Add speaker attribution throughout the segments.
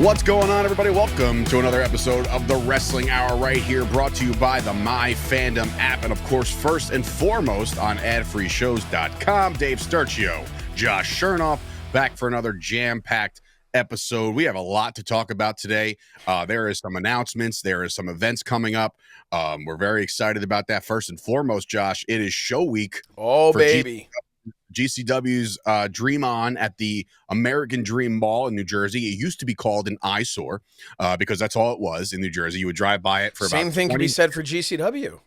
Speaker 1: What's going on, everybody? Welcome to another episode of the Wrestling Hour right here, brought to you by the MyFandom app, and of course, first and foremost on adfreeshows.com. Dave Sturchio, Josh Shernoff, back for another jam-packed episode. We have a lot to talk about today. There is some announcements. There is some events coming up. We're very excited about that. First and foremost, Josh, it is show week.
Speaker 2: Oh, baby.
Speaker 1: GCW's Dream On at the American Dream Mall in New Jersey. It used to be called an eyesore because that's all it was in New Jersey. You would drive by it for
Speaker 2: Same
Speaker 1: about
Speaker 2: thing
Speaker 1: 20
Speaker 2: can be said for GCW.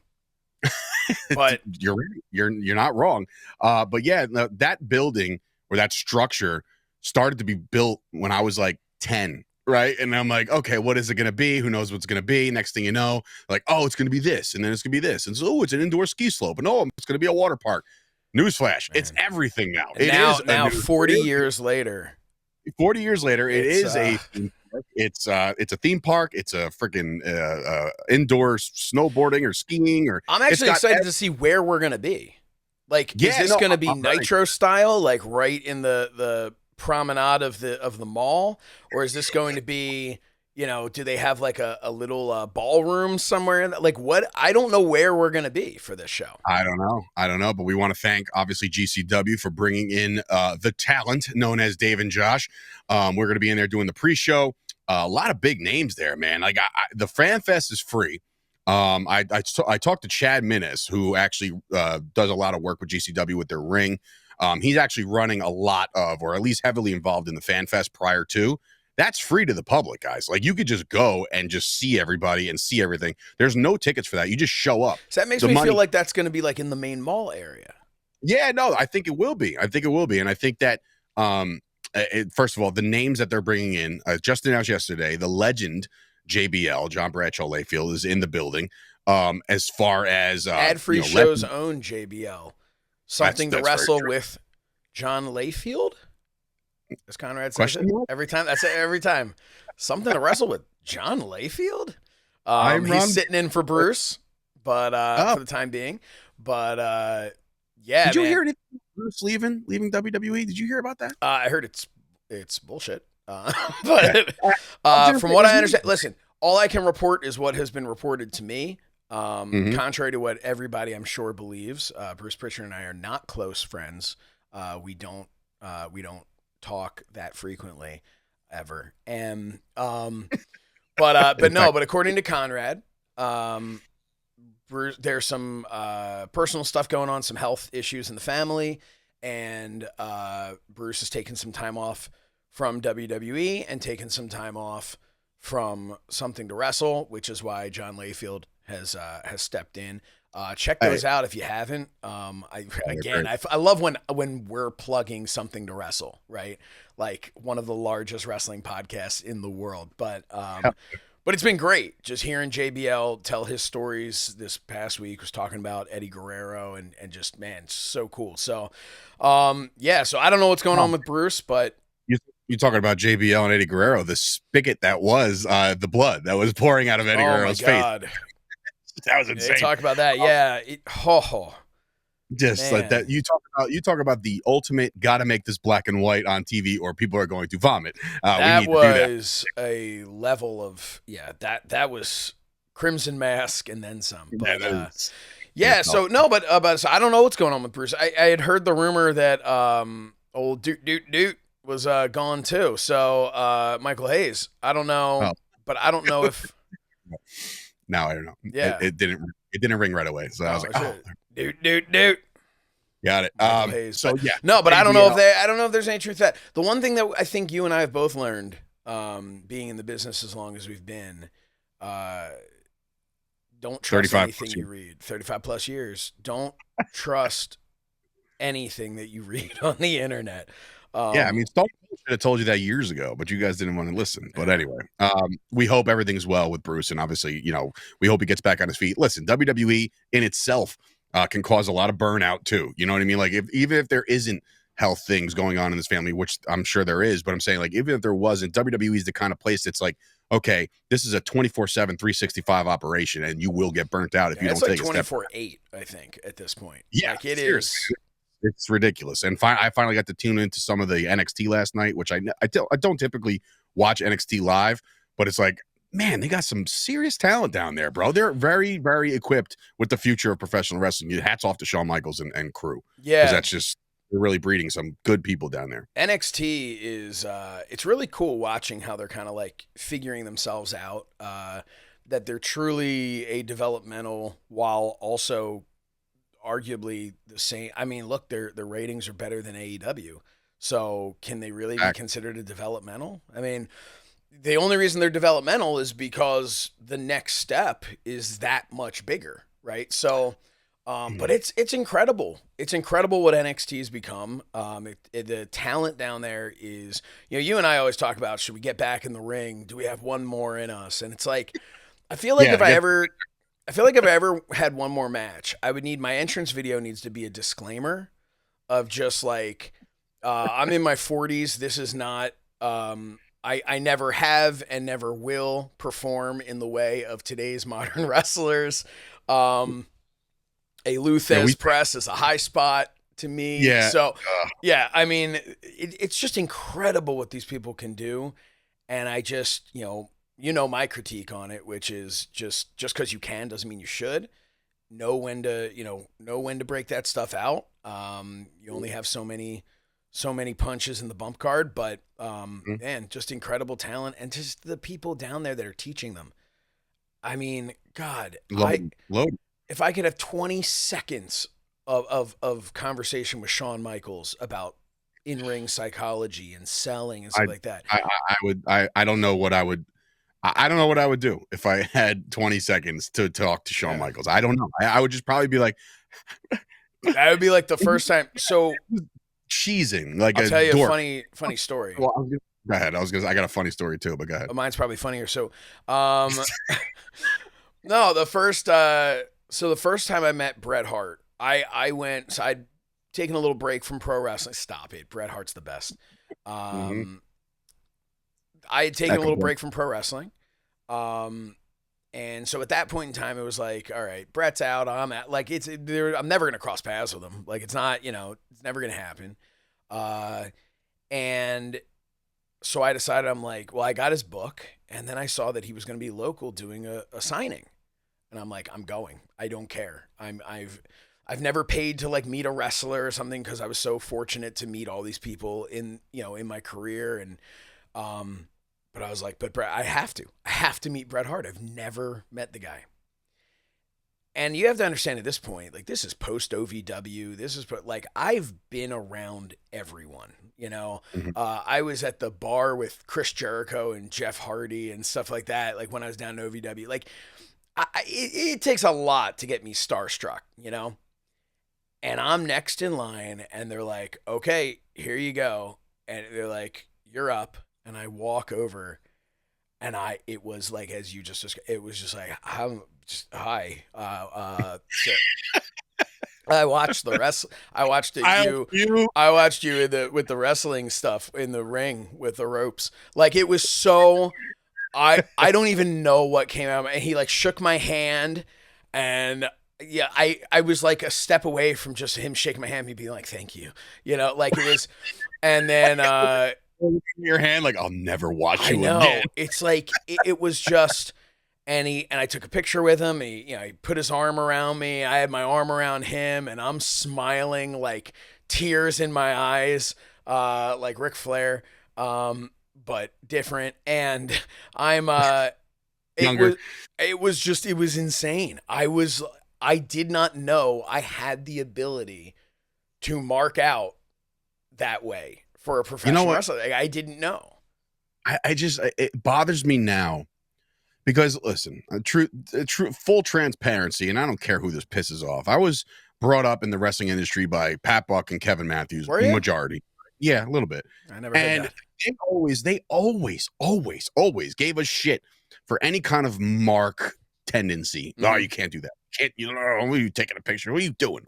Speaker 2: But
Speaker 1: you're not wrong. But yeah, that building or that structure started to be built when I was like 10. Right. And I'm like, okay, what is it going to be? Who knows what's going to be? Next thing you know, like, oh, it's going to be this. And then it's going to be this. And so, oh, it's an indoor ski slope. And oh, it's going to be a water park. Newsflash, it's everything now.
Speaker 2: Now 40 years later.
Speaker 1: 40 years later, it's a theme park. It's a freaking indoor snowboarding or skiing. Or
Speaker 2: I'm actually excited to see where we're going to be. Like, is this going to be Nitro style, like right in the promenade of the mall? Or is this going to be, you know, do they have like a little ballroom somewhere? Like what? I don't know where we're going to be for this show.
Speaker 1: I don't know. But we want to thank, obviously, GCW for bringing in the talent known as Dave and Josh. We're going to be in there doing the pre-show. A lot of big names there, man. Like the Fan Fest is free. I talked to Chad Minnis, who actually does a lot of work with GCW with their ring. He's actually running a lot of, or at least heavily involved in the Fan Fest prior to. That's free to the public, guys. Like, you could just go and just see everybody and see everything. There's no tickets for that. You just show up.
Speaker 2: So that makes me feel like that's going to be like in the main mall area.
Speaker 1: Yeah, no, I think it will be. And I think that, first of all, the names that they're bringing in, just announced yesterday, the legend JBL, John Bradshaw Layfield, is in the building. As far as
Speaker 2: Ad-free show's own JBL. Something to wrestle with John Layfield? As Conrad says it every time. That's it every time. Something to wrestle with John Layfield. He's sitting in for Bruce, but for the time being. But yeah.
Speaker 1: Did you hear anything about Bruce leaving WWE? Did you hear about that?
Speaker 2: I heard it's bullshit. But from what I understand, listen, all I can report is what has been reported to me. Contrary to what everybody I'm sure believes, Bruce Pritchard and I are not close friends. We don't talk that frequently ever. And but according to Conrad, Bruce, there's some personal stuff going on, some health issues in the family, and Bruce has taken some time off from WWE and taken some time off from Something to Wrestle, which is why John Layfield has stepped in. Check those out if you haven't. I love when we're plugging Something to Wrestle, right? Like one of the largest wrestling podcasts in the world. But it's been great just hearing JBL tell his stories this past week. Was talking about Eddie Guerrero and just, man, so cool. So so I don't know what's going on with Bruce, but
Speaker 1: you talking about JBL and Eddie Guerrero, the spigot that was the blood that was pouring out of Eddie Guerrero's face. That was insane.
Speaker 2: Talk about that, yeah.
Speaker 1: Just man. Like that. You talk about the ultimate. Got to make this black and white on TV, or people are going to vomit.
Speaker 2: That was a level of That was Crimson Mask and then some. But, so I don't know what's going on with Bruce. I had heard the rumor that old Doot was gone too. So Michael Hayes. I don't know, but I don't know if.
Speaker 1: Now I don't know. Yeah, it didn't ring right away. So I was like,
Speaker 2: Doot.
Speaker 1: Got it.
Speaker 2: So yeah, no, but I don't know if there's any truth to that. The one thing that I think you and I have both learned, being in the business as long as we've been, don't trust anything you read. 35 plus years. Don't trust anything that you read on the internet.
Speaker 1: I mean, Stone Cold should have told you that years ago, but you guys didn't want to listen. But anyway, we hope everything's well with Bruce, and obviously, we hope he gets back on his feet. Listen, WWE in itself can cause a lot of burnout too. You know what I mean? Like, even if there isn't health things going on in this family, which I'm sure there is, but I'm saying, like, even if there wasn't, WWE is the kind of place that's like, okay, this is a 24/7, 365 operation, and you will get burnt out if you don't take a step.
Speaker 2: 24/8, I think, at this point.
Speaker 1: Yeah,
Speaker 2: like it is.
Speaker 1: It's ridiculous. And I finally got to tune into some of the NXT last night, which I don't typically watch NXT live, but it's like, man, they got some serious talent down there, bro. They're very, very equipped with the future of professional wrestling. Hats off to Shawn Michaels and crew. Because that's just, they're really breeding some good people down there.
Speaker 2: NXT is, it's really cool watching how they're kind of like figuring themselves out, that they're truly a developmental while also arguably the same. I mean, look, their ratings are better than AEW. So can they really be considered a developmental? I mean, the only reason they're developmental is because the next step is that much bigger, right? So, but it's incredible. It's incredible what NXT has become. The talent down there is, you and I always talk about, should we get back in the ring? Do we have one more in us? And it's like, I feel like if I ever had one more match, I would need, my entrance video needs to be a disclaimer of just like, I'm in my 40s. This is not, I never have and never will perform in the way of today's modern wrestlers. A Lou Thesz press is a high spot to me.
Speaker 1: Yeah.
Speaker 2: So, I mean, it's just incredible what these people can do. And I just, my critique on it, which is just because you can doesn't mean you should. Know when to break that stuff out. You only have so many punches in the bump card, but man, just incredible talent, and just the people down there that are teaching them. I mean, God, if I could have 20 seconds of conversation with Shawn Michaels about in-ring psychology and selling and stuff like that,
Speaker 1: I don't know what I would. I don't know what I would do if I had 20 seconds to talk to Shawn Michaels. I don't know. I would just probably be like,
Speaker 2: that would be like the first time. So
Speaker 1: cheesing like
Speaker 2: I'll tell you
Speaker 1: dork.
Speaker 2: a funny story.
Speaker 1: Well, go ahead. I got a funny story too, but go ahead.
Speaker 2: Mine's probably funnier. So, no, the first time I met Bret Hart, I went. So I'd taken a little break from pro wrestling. Stop it, Bret Hart's the best. I had taken a little break from pro wrestling, and so at that point in time, it was like, all right, Bret's out. I'm at, like, I'm never gonna cross paths with him. Like, it's not, it's never gonna happen. And so I decided, I'm like, well, I got his book, and then I saw that he was gonna be local doing a signing, and I'm like, I'm going. I don't care. I've never paid to like meet a wrestler or something because I was so fortunate to meet all these people in my career, and but I was like, but Bret, I have to meet Bret Hart. I've never met the guy. And you have to understand at this point, like, this is post OVW. This is like, I've been around everyone, I was at the bar with Chris Jericho and Jeff Hardy and stuff like that. Like when I was down in OVW, like it takes a lot to get me starstruck, and I'm next in line and they're like, okay, here you go. And they're like, you're up. And I walk over, and it was like, as you just described, it was just like, hi. So I watched the rest. I watched you. I watched you with the wrestling stuff in the ring with the ropes. Like, it was so. I don't even know what came out. And he like shook my hand, and yeah, I was like a step away from just him shaking my hand, me being like, thank you, like it was, and then.
Speaker 1: In your hand, like, I'll never watch you
Speaker 2: again.
Speaker 1: Again.
Speaker 2: It's like it was just, and I took a picture with him. He put his arm around me. I had my arm around him, and I'm smiling, like tears in my eyes, like Ric Flair, but different. And I'm
Speaker 1: younger.
Speaker 2: It was insane. I did not know I had the ability to mark out that way. For a professional wrestler, I didn't know.
Speaker 1: It bothers me now because, listen, true, full transparency, and I don't care who this pisses off. I was brought up in the wrestling industry by Pat Buck and Kevin Matthews,
Speaker 2: Were you?
Speaker 1: Majority. Yeah, a little bit.
Speaker 2: I never heard that.
Speaker 1: They always gave us shit for any kind of mark tendency. Mm-hmm. Oh, you can't do that. What are you taking a picture? What are you doing?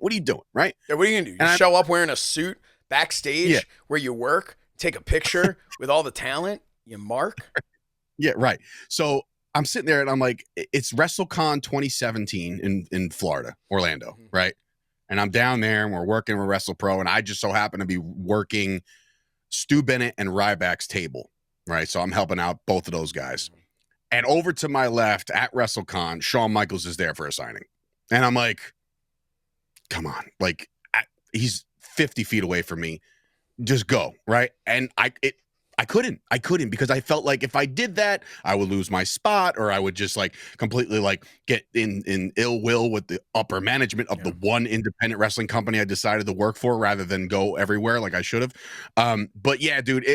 Speaker 1: Right?
Speaker 2: Yeah, what are you gonna do? You show up wearing a suit backstage where you work, take a picture with all the talent, you mark.
Speaker 1: Yeah, right. So I'm sitting there and I'm like, it's WrestleCon 2017 in Florida, Orlando, right? And I'm down there and we're working with WrestlePro, and I just so happen to be working Stu Bennett and Ryback's table. right? So I'm helping out both of those guys. And over to my left at WrestleCon, Shawn Michaels is there for a signing. And I'm like, come on. Like, he's 50 feet away from me. Just go, right? And I couldn't because I felt like if I did that, I would lose my spot, or I would just like completely like get in ill will with the upper management of the one independent wrestling company I decided to work for, rather than go everywhere like I should have. But yeah, dude,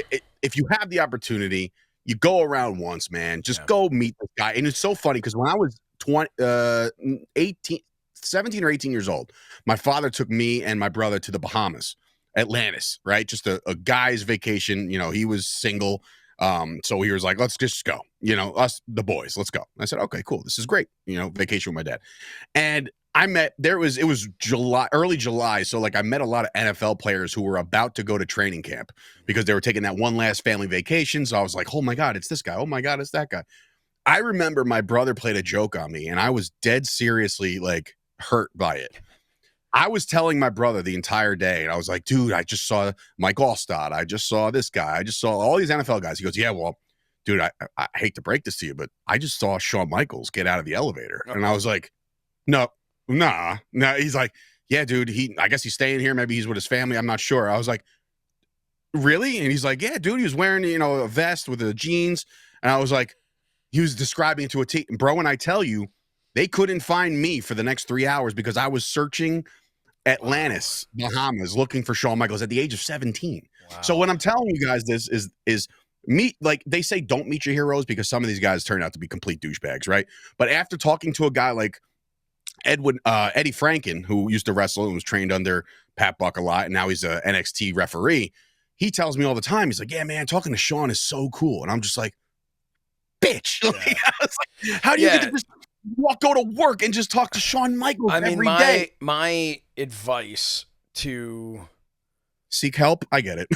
Speaker 1: if you have the opportunity, you go around once, man. Just go meet this guy. And it's so funny because when I was 17 or 18 years old, my father took me and my brother to the Bahamas. Atlantis, right? Just a guy's vacation. You know, he was single. So he was like, let's just go, you know, us, the boys, let's go. I said, okay, cool. This is great. You know, vacation with my dad. And it was July, early July. So like I met a lot of NFL players who were about to go to training camp because they were taking that one last family vacation. So I was like, oh my God, it's this guy. Oh my God, it's that guy. I remember my brother played a joke on me and I was dead seriously like hurt by it. I was telling my brother the entire day, and I was like, dude, I just saw Mike Allstott. I just saw this guy. I just saw all these NFL guys. He goes, yeah, well, dude, I hate to break this to you, but I just saw Shawn Michaels get out of the elevator. And I was like, no. He's like, yeah, dude, I guess he's staying here. Maybe he's with his family. I'm not sure. I was like, really? And he's like, yeah, dude, he was wearing, you know, a vest with the jeans. And I was like, he was describing it to a T. Bro, when I tell you, they couldn't find me for the next 3 hours because I was searching Atlantis, Bahamas, looking for Shawn Michaels at the age of 17. Wow. So when I'm telling you guys this is meet, like they say, don't meet your heroes, because some of these guys turn out to be complete douchebags, right? But after talking to a guy like Eddie Franken, who used to wrestle and was trained under Pat Buck a lot, and now he's a NXT referee, he tells me all the time, he's like, yeah, man, talking to Shawn is so cool. And I'm just like, bitch. Like, how do you get to go to work and just talk to Shawn Michaels every day?
Speaker 2: My advice to
Speaker 1: seek help. I get it.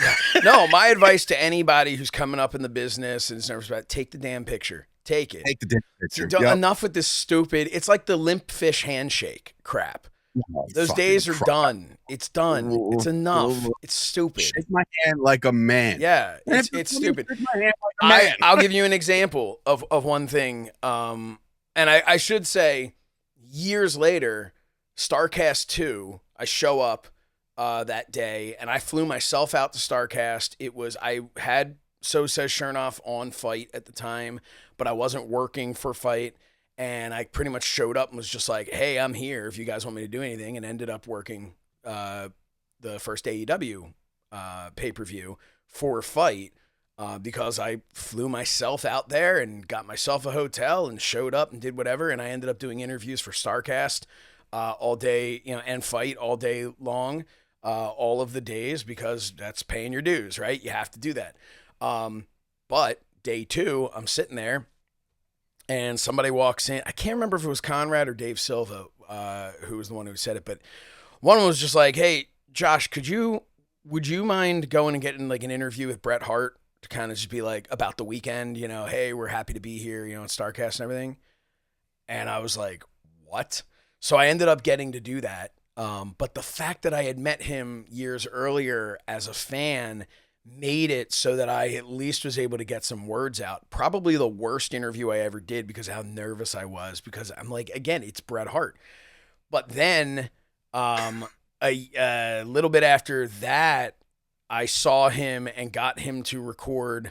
Speaker 2: No, my advice to anybody who's coming up in the business and is nervous about it, take the damn picture. Take it.
Speaker 1: Take the damn picture.
Speaker 2: See, enough with this stupid. It's like the limp fish handshake crap. Those days are done. It's done. It's enough. It's stupid.
Speaker 1: Shake my hand like a man.
Speaker 2: Yeah, it's stupid. I'll give you an example of one thing. And I should say, years later, StarCast 2, I show up that day, and I flew myself out to StarCast. I had So Says Shernoff on Fight at the time, but I wasn't working for Fight, and I pretty much showed up and was just like, hey, I'm here if you guys want me to do anything, and ended up working the first AEW pay-per-view for Fight. Because I flew myself out there and got myself a hotel and showed up and did whatever. And I ended up doing interviews for StarCast all day, you know, and Fight all day long, all of the days, because that's paying your dues, right? You have to do that. But day 2, I'm sitting there and somebody walks in. I can't remember if it was Conrad or Dave Silva, who was the one who said it, but one was just like, hey, Josh, would you mind going and getting like an interview with Bret Hart? To kind of just be like about the weekend, you know, hey, we're happy to be here, you know, at StarCast and everything. And I was like, what? So I ended up getting to do that. But the fact that I had met him years earlier as a fan made it so that I at least was able to get some words out. Probably the worst interview I ever did because of how nervous I was, because I'm like, again, it's Bret Hart. But then a little bit after that, I saw him and got him to record,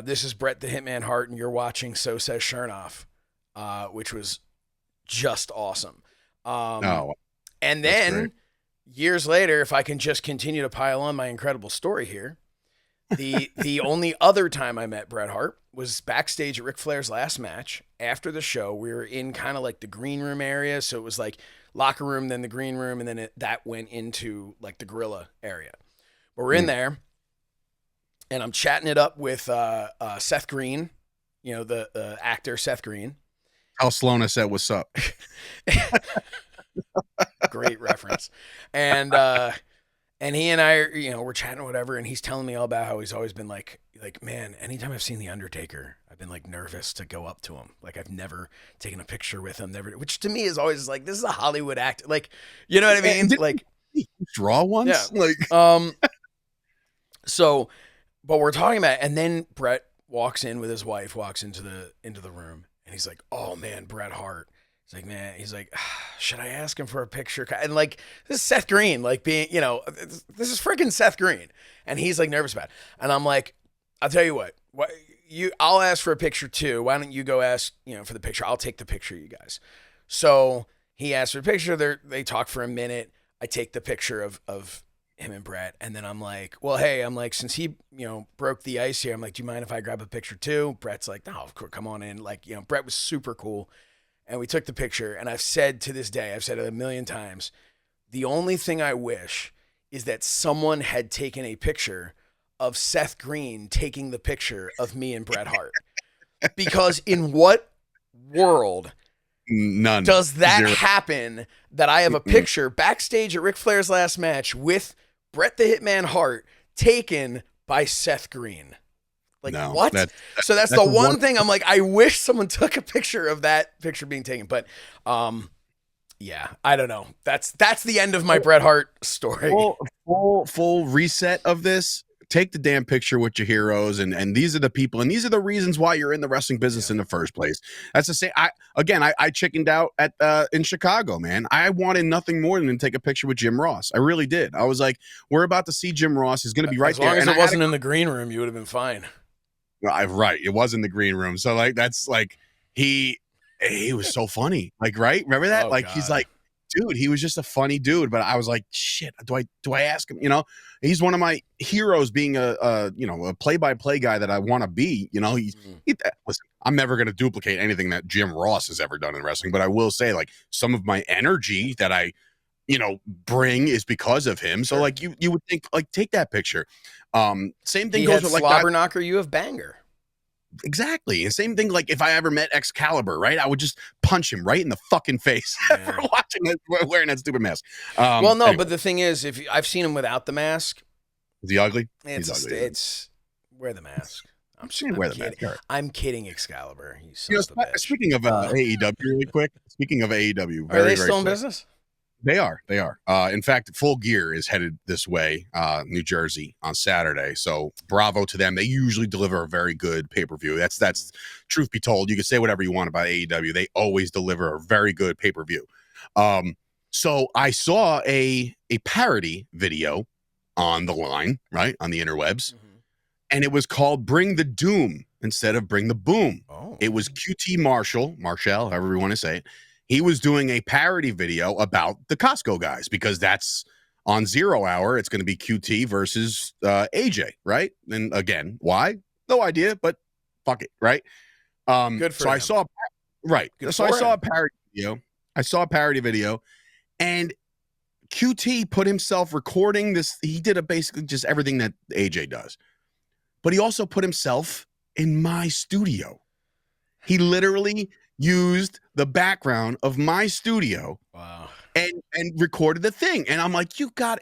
Speaker 2: this is Bret the Hitman Hart, and you're watching So Says Shernoff, which was just awesome. And then years later, if I can just continue to pile on my incredible story here, the only other time I met Bret Hart was backstage at Ric Flair's last match. After the show, we were in kind of like the green room area. So it was like locker room, then the green room, and then that went into like the gorilla area. We're in there, and I'm chatting it up with Seth Green, you know, the actor Seth Green.
Speaker 1: Al Sloana said, what's up?
Speaker 2: Great reference. And he and I, you know, we're chatting or whatever, and he's telling me all about how he's always been like, man, anytime I've seen The Undertaker, I've been like nervous to go up to him. Like, I've never taken a picture with him, which to me is always like, this is a Hollywood act. Like, you know what I mean? Like,
Speaker 1: draw once?
Speaker 2: Yeah.
Speaker 1: Like,
Speaker 2: so, but we're talking about it, and then Bret walks in with his wife, walks into the room, and he's like, "Oh man, Bret Hart." He's like, "Man," he's like, "Should I ask him for a picture?" And like, this is Seth Green, like being, this is freaking Seth Green, and he's like nervous about it. And I'm like, "I'll tell you what, I'll ask for a picture too. Why don't you go ask, for the picture? I'll take the picture, you guys." So he asked for a picture. They talk for a minute. I take the picture of him and Bret, and then I'm like, "Well, hey," I'm like, "since he, broke the ice here, I'm like, do you mind if I grab a picture too?" Bret's like, "No, of course, come on in." Like, Bret was super cool, and we took the picture. And I've said to this day, I've said it a million times, the only thing I wish is that someone had taken a picture of Seth Green taking the picture of me and Bret Hart, because in what world
Speaker 1: None
Speaker 2: does that
Speaker 1: Zero.
Speaker 2: happen that I have a picture backstage at Ric Flair's last match with Bret the Hitman Hart taken by Seth Green? Like,
Speaker 1: No,
Speaker 2: what? So that's the one thing I'm like, I wish someone took a picture of that picture being taken. But yeah, I don't know. That's the end of my Bret Hart story.
Speaker 1: Full reset of this. Take the damn picture with your heroes, and these are the people, and these are the reasons why you're in the wrestling business in the first place. That's the same. I chickened out at in Chicago, man. I wanted nothing more than to take a picture with Jim Ross. I really did. I was like, we're about to see Jim Ross. He's going to be right there.
Speaker 2: As long as it wasn't in the green room, you would have been fine.
Speaker 1: Right. It was in the green room. So like, that's like, he was so funny. Like, right. Remember that?
Speaker 2: Oh,
Speaker 1: like,
Speaker 2: God.
Speaker 1: He's like, dude, he was just a funny dude. But I was like, shit, do I ask him? He's one of my heroes, being a play-by-play guy that I want to be. Listen, I'm never going to duplicate anything that Jim Ross has ever done in wrestling, but I will say, like, some of my energy that I bring is because of him. So like, you would think, like, take that picture. Same thing goes with like
Speaker 2: slobber knocker, you have banger.
Speaker 1: Exactly. And same thing, like if I ever met Excalibur, right? I would just punch him right in the fucking face for wearing that stupid mask.
Speaker 2: Well, no, anyway. But the thing is, I've seen him without the mask.
Speaker 1: Is he ugly?
Speaker 2: He's ugly. It's wear the mask. I'm kidding, Excalibur.
Speaker 1: Speaking of AEW, really quick. Speaking of AEW,
Speaker 2: are they still in business?
Speaker 1: They are. In fact, Full Gear is headed this way, New Jersey, on Saturday. So bravo to them. They usually deliver a very good pay-per-view. That's truth be told. You can say whatever you want about AEW. They always deliver a very good pay-per-view. So I saw a parody video on the line, right, on the interwebs, and it was called "Bring the Doom" instead of "Bring the Boom." Oh. It was QT Marshall, however you want to say it. He was doing a parody video about the Costco guys, because that's on 0 Hour. It's going to be QT versus AJ, right? And again, why? No idea, but fuck it, right?
Speaker 2: Good for him.
Speaker 1: I saw a parody video. I saw a parody video, and QT put himself recording this. He did basically just everything that AJ does, but he also put himself in my studio. He literally used the background of my studio.
Speaker 2: Wow.
Speaker 1: And recorded the thing. And I'm like,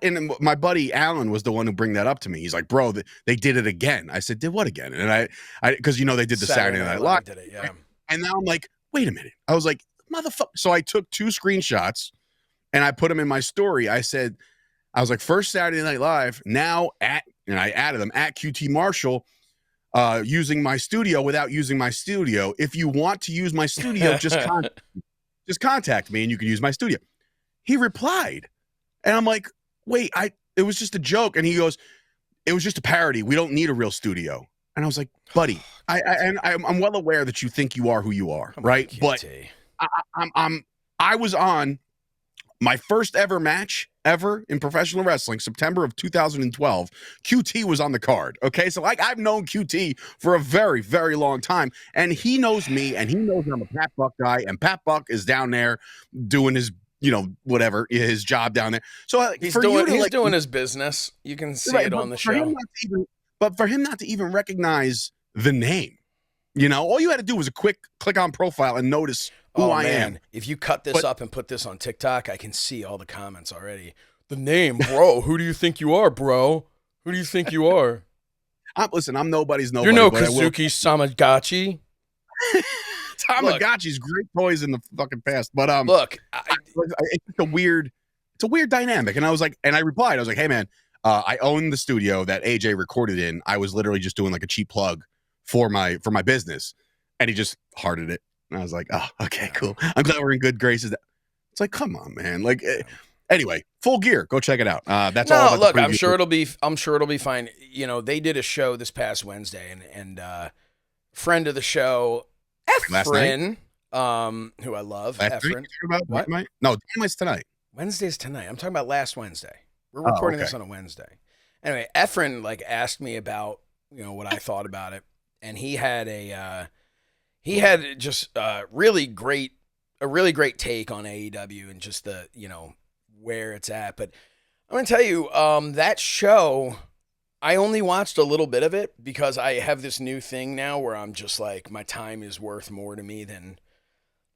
Speaker 1: and my buddy Alan was the one who bring that up to me. He's like, bro, they did it again. I said, did what again? And I because they did the Saturday Night Live.
Speaker 2: Did it, yeah.
Speaker 1: And now I'm like, wait a minute. I was like, motherfucker. So I took 2 screenshots and I put them in my story. I was like, first Saturday Night Live, now and I added them at QT Marshall, using my studio without using my studio. If you want to use my studio, just contact me and you can use my studio. He replied, and I'm like, wait, it was just a joke. And he goes, it was just a parody. We don't need a real studio. And I was like, buddy, I'm well aware that you think you are who you are, right? But I was on my first ever match ever in professional wrestling, September of 2012. QT was on the card. Okay. So like, I've known QT for a very, very long time, and he knows me, and he knows I'm a Pat Buck guy, and Pat Buck is down there doing his, whatever, his job down there. So
Speaker 2: he's doing his business. You can see it on the show.
Speaker 1: But for him not to even recognize the name, all you had to do was a quick click on profile and notice who I am.
Speaker 2: If you cut this up and put this on TikTok, I can see all the comments already. The name, bro. Who do you think you are, bro? Who do you think you are?
Speaker 1: Listen, I'm nobody's nobody.
Speaker 2: You're no Kazuki Samagachi.
Speaker 1: Tamagotchi's great toys in the fucking past. But
Speaker 2: look,
Speaker 1: it's a weird dynamic. And I was like, and I replied, I was like, hey man, I own the studio that AJ recorded in. I was literally just doing like a cheap plug for my business, and he just hearted it. And I was like, oh, okay, cool. I'm glad we're in good graces. It's like, come on, man. Like, anyway, Full Gear. Go check it out. That's all about
Speaker 2: look,
Speaker 1: the preview.
Speaker 2: I'm sure it'll be fine. You know, they did a show this past Wednesday, and friend of the show, Efren, who I love. Efren.
Speaker 1: What? No, Dynamite's tonight.
Speaker 2: Wednesday's tonight. I'm talking about last Wednesday. We're recording this on a Wednesday. Anyway, Efren like asked me about, you know, what I thought about it, and he had just a really great take on AEW and just the, you know, where it's at. But I'm gonna tell you, that show, I only watched a little bit of it because I have this new thing now where I'm just like, my time is worth more to me than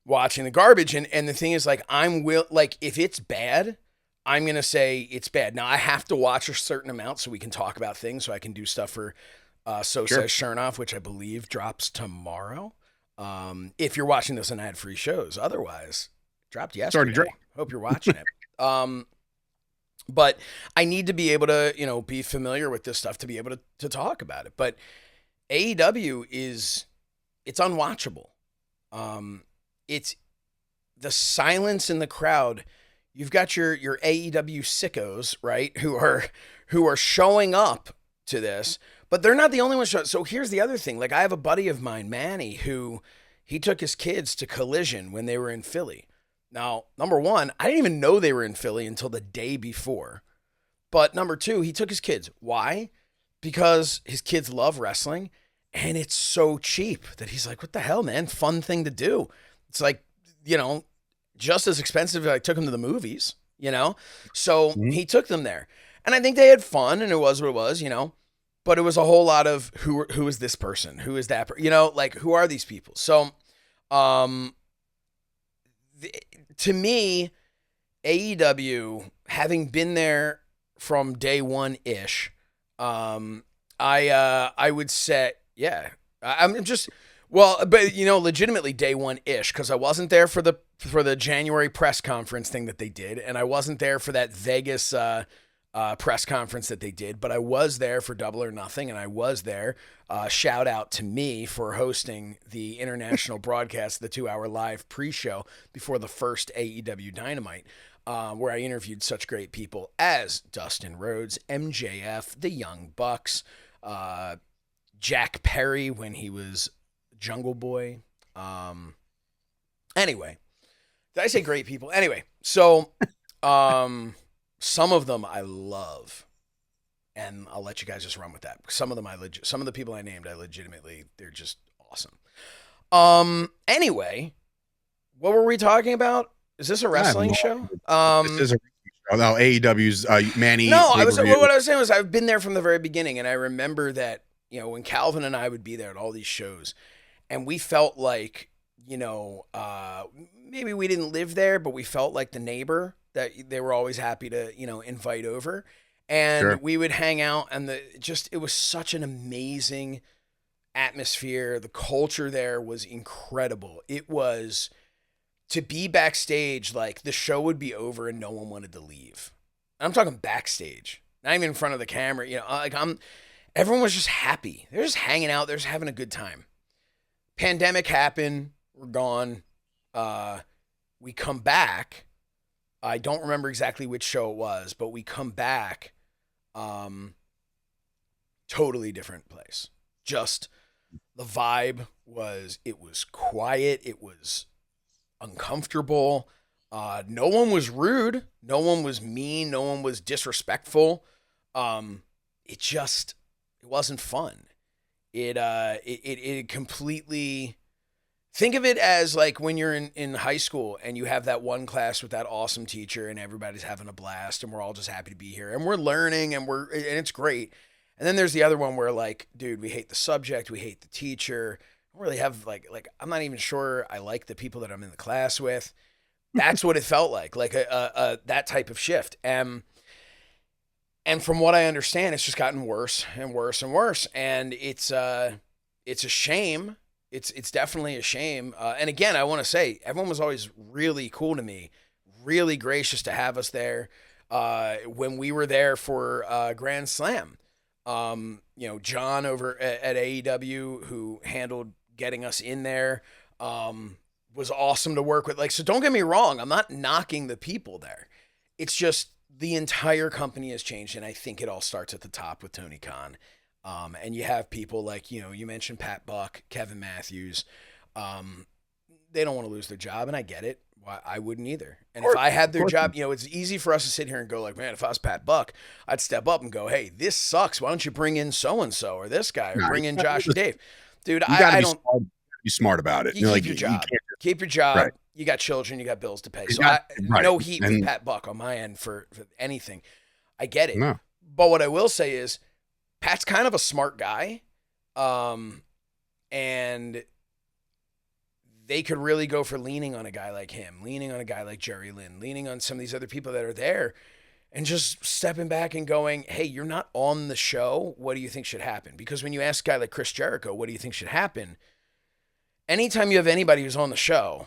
Speaker 2: watching the garbage. And the thing is, like, if it's bad, I'm going to say it's bad. Now, I have to watch a certain amount so we can talk about things, so I can do stuff for Says Shernoff, which I believe drops tomorrow. If you're watching this and I had free shows. Otherwise, dropped yesterday. Hope you're watching it. But I need to be able to, you know, be familiar with this stuff to be able to talk about it. But AEW it's unwatchable. It's the silence in the crowd. You've got your AEW sickos, right, who are showing up to this, but they're not the only ones showing. So here's the other thing. Like, I have a buddy of mine, Manny, who he took his kids to Collision when they were in Philly. Now, number one, I didn't even know they were in Philly until the day before. But number two, he took his kids. Why? Because his kids love wrestling, and it's so cheap that he's like, what the hell, man? Fun thing to do. It's like, you know, just as expensive as I took them to the movies, you know? So he took them there. And I think they had fun, and it was what it was, you know? But it was a whole lot of who is this person? Who is that person? You know, like, who are these people? So, to me, AEW, having been there from day one-ish, I would say, yeah, I'm just... Well, but, you know, legitimately day one-ish, because I wasn't there for the January press conference thing that they did, and I wasn't there for that Vegas press conference that they did, but I was there for Double or Nothing, and I was there. Shout out to me for hosting the international broadcast, the 2-hour live pre-show before the first AEW Dynamite, where I interviewed such great people as Dustin Rhodes, MJF, the Young Bucks, Jack Perry when he was Jungle Boy. Anyway, did I say great people? Anyway, so some of them I love, and I'll let you guys just run with that. Some of them some of the people I named, I legitimately, they're just awesome. Anyway, what were we talking about? Is this a wrestling show?
Speaker 1: This is a no, AEW's Manny.
Speaker 2: No, what I was saying was I've been there from the very beginning, and I remember that, you know, when Calvin and I would be there at all these shows, and we felt like, you know, maybe we didn't live there, but we felt like the neighbor that they were always happy to, you know, invite over. And we would hang out, and it was such an amazing atmosphere. The culture there was incredible. It was, to be backstage, like, the show would be over and no one wanted to leave. I'm talking backstage, not even in front of the camera. You know, like, everyone was just happy. They're just hanging out. They're just having a good time. Pandemic happened. We're gone. We come back. I don't remember exactly which show it was, but we come back. Totally different place. Just the vibe was quiet. It was uncomfortable. No one was rude. No one was mean. No one was disrespectful. It wasn't fun. It completely, think of it as like when you're in high school and you have that one class with that awesome teacher and everybody's having a blast and we're all just happy to be here and we're learning and it's great. And then there's the other one where, like, dude, we hate the subject, we hate the teacher. I don't really have like I'm not even sure I like the people that I'm in the class with. That's what it felt like that type of shift. And from what I understand, it's just gotten worse and worse and worse. And it's a shame. It's definitely a shame. And again, I want to say, everyone was always really cool to me, really gracious to have us there. When we were there for Grand Slam, John over at AEW, who handled getting us in there, was awesome to work with. Like, so don't get me wrong, I'm not knocking the people there. It's just the entire company has changed, and I think it all starts at the top with Tony Khan. And you have people like, you mentioned Pat Buck, Kevin Matthews. They don't want to lose their job, and I get it. I wouldn't either. And if I had their job, it's easy for us to sit here and go like, man, if I was Pat Buck, I'd step up and go, hey, this sucks. Why don't you bring in so-and-so or this guy or bring in Josh and Dave? Dude, I don't.
Speaker 1: Be smart about it.
Speaker 2: You keep your job. Keep your job. Right. You got children. You got bills to pay. So no heat with Pat Buck on my end for anything. I get it. No. But what I will say is Pat's kind of a smart guy. And they could really go for leaning on a guy like him, leaning on a guy like Jerry Lynn, leaning on some of these other people that are there and just stepping back and going, hey, you're not on the show. What do you think should happen? Because when you ask a guy like Chris Jericho, what do you think should happen? Anytime you have anybody who's on the show,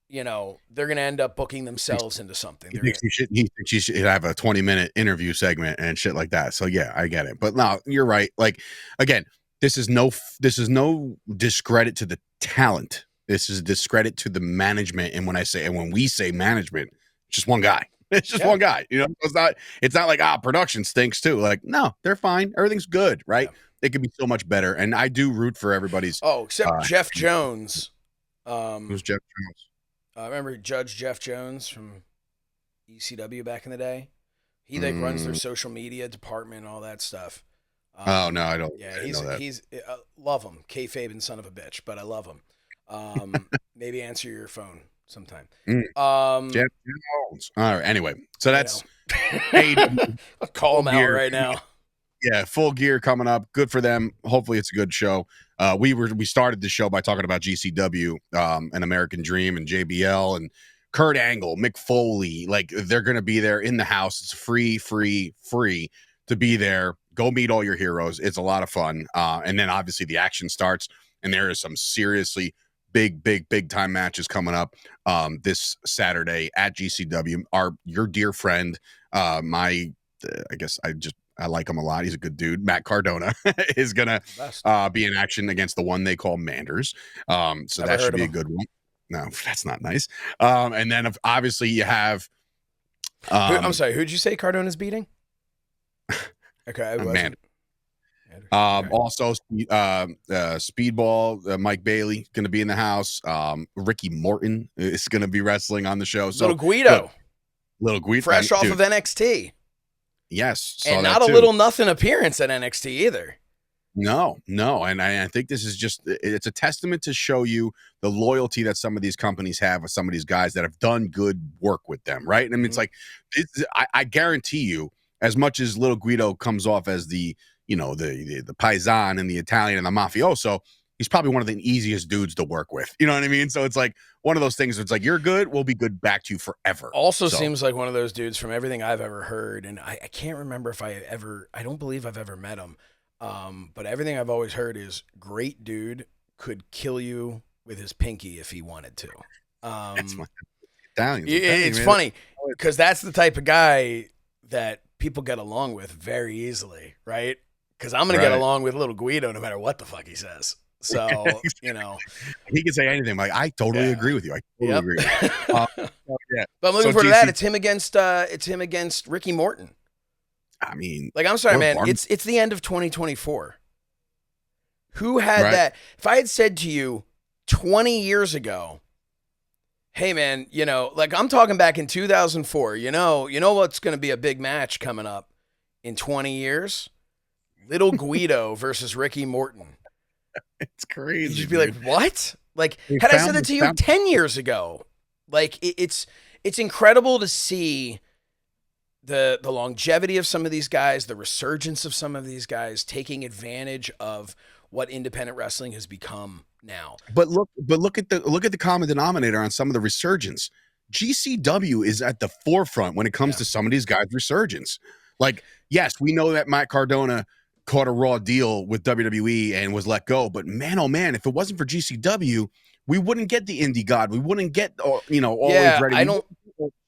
Speaker 2: they're going to end up booking themselves into something.
Speaker 1: He thinks you should have a 20-minute interview segment and shit like that. So yeah, I get it. But no, you're right. Like, again, this is no discredit to the talent. This is a discredit to the management. And when we say management, it's just one guy. It's just one guy. It's not like production stinks too. Like, no, they're fine. Everything's good, right? Yeah. It could be so much better. And I do root for everybody's.
Speaker 2: Oh, except Jeff Jones.
Speaker 1: Who's Jeff Jones?
Speaker 2: I remember Judge Jeff Jones from ECW back in the day. He runs their social media department and all that stuff.
Speaker 1: Oh no, I don't.
Speaker 2: Yeah, he's love him, kayfabe and son of a bitch, but I love him. Maybe answer your phone sometime.
Speaker 1: Jeff Jones. All right. Anyway, so that's
Speaker 2: I'll call him out right now.
Speaker 1: Yeah, Full Gear coming up. Good for them. Hopefully, it's a good show. We started the show by talking about GCW, and American Dream, and JBL, and Kurt Angle, Mick Foley. Like, they're going to be there in the house. It's free to be there. Go meet all your heroes. It's a lot of fun. And then obviously the action starts, and there is some seriously big time matches coming up this Saturday at GCW. Your dear friend, I like him a lot. He's a good dude. Matt Cardona is gonna be in action against the one they call Manders. So that should be a good one. No, that's not nice. And then obviously you have.
Speaker 2: I'm sorry. Who'd you say Cardona's beating? Okay,
Speaker 1: Manders. Also, Speedball, Mike Bailey going to be in the house. Ricky Morton is going to be wrestling on the show. So Little Guido,
Speaker 2: fresh off of NXT.
Speaker 1: Yes,
Speaker 2: and not a little nothing appearance at NXT either.
Speaker 1: No, and I think this is it's a testament to show you the loyalty that some of these companies have with some of these guys that have done good work with them, right? I mean, it's like I guarantee you, as much as Little Guido comes off as the paisan and the Italian and the mafioso, he's probably one of the easiest dudes to work with. You know what I mean? So it's like one of those things where it's like, you're good, we'll be good back to you forever.
Speaker 2: Also seems like one of those dudes from everything I've ever heard, and I can't remember if I don't believe I've ever met him, but everything I've always heard is great dude, could kill you with his pinky if he wanted to.
Speaker 1: That's my Italian.
Speaker 2: It's funny because that's the type of guy that people get along with very easily, right? Because I'm going to get along with Little Guido no matter what the fuck he says. So,
Speaker 1: he can say anything. Like, I totally agree with you. I totally agree with you.
Speaker 2: But I'm looking forward to that. It's him against Ricky Morton.
Speaker 1: I mean,
Speaker 2: like, I'm sorry, man. It's the end of 2024. Who had that? If I had said to you 20 years ago, hey man, like I'm talking back in 2004, you know what's going to be a big match coming up in 20 years? Little Guido versus Ricky Morton.
Speaker 1: It's crazy.
Speaker 2: You'd be like, what? Like, had I said that to you 10 years ago, like it's incredible to see the longevity of some of these guys, the resurgence of some of these guys, taking advantage of what independent wrestling has become now.
Speaker 1: But look at the common denominator on some of the resurgence. GCW is at the forefront when it comes to some of these guys' resurgence. Like, yes, we know that Matt Cardona caught a raw deal with WWE and was let go, but man, oh man, if it wasn't for GCW, we wouldn't get the Indie God. We wouldn't get Always Ready.
Speaker 2: I don't.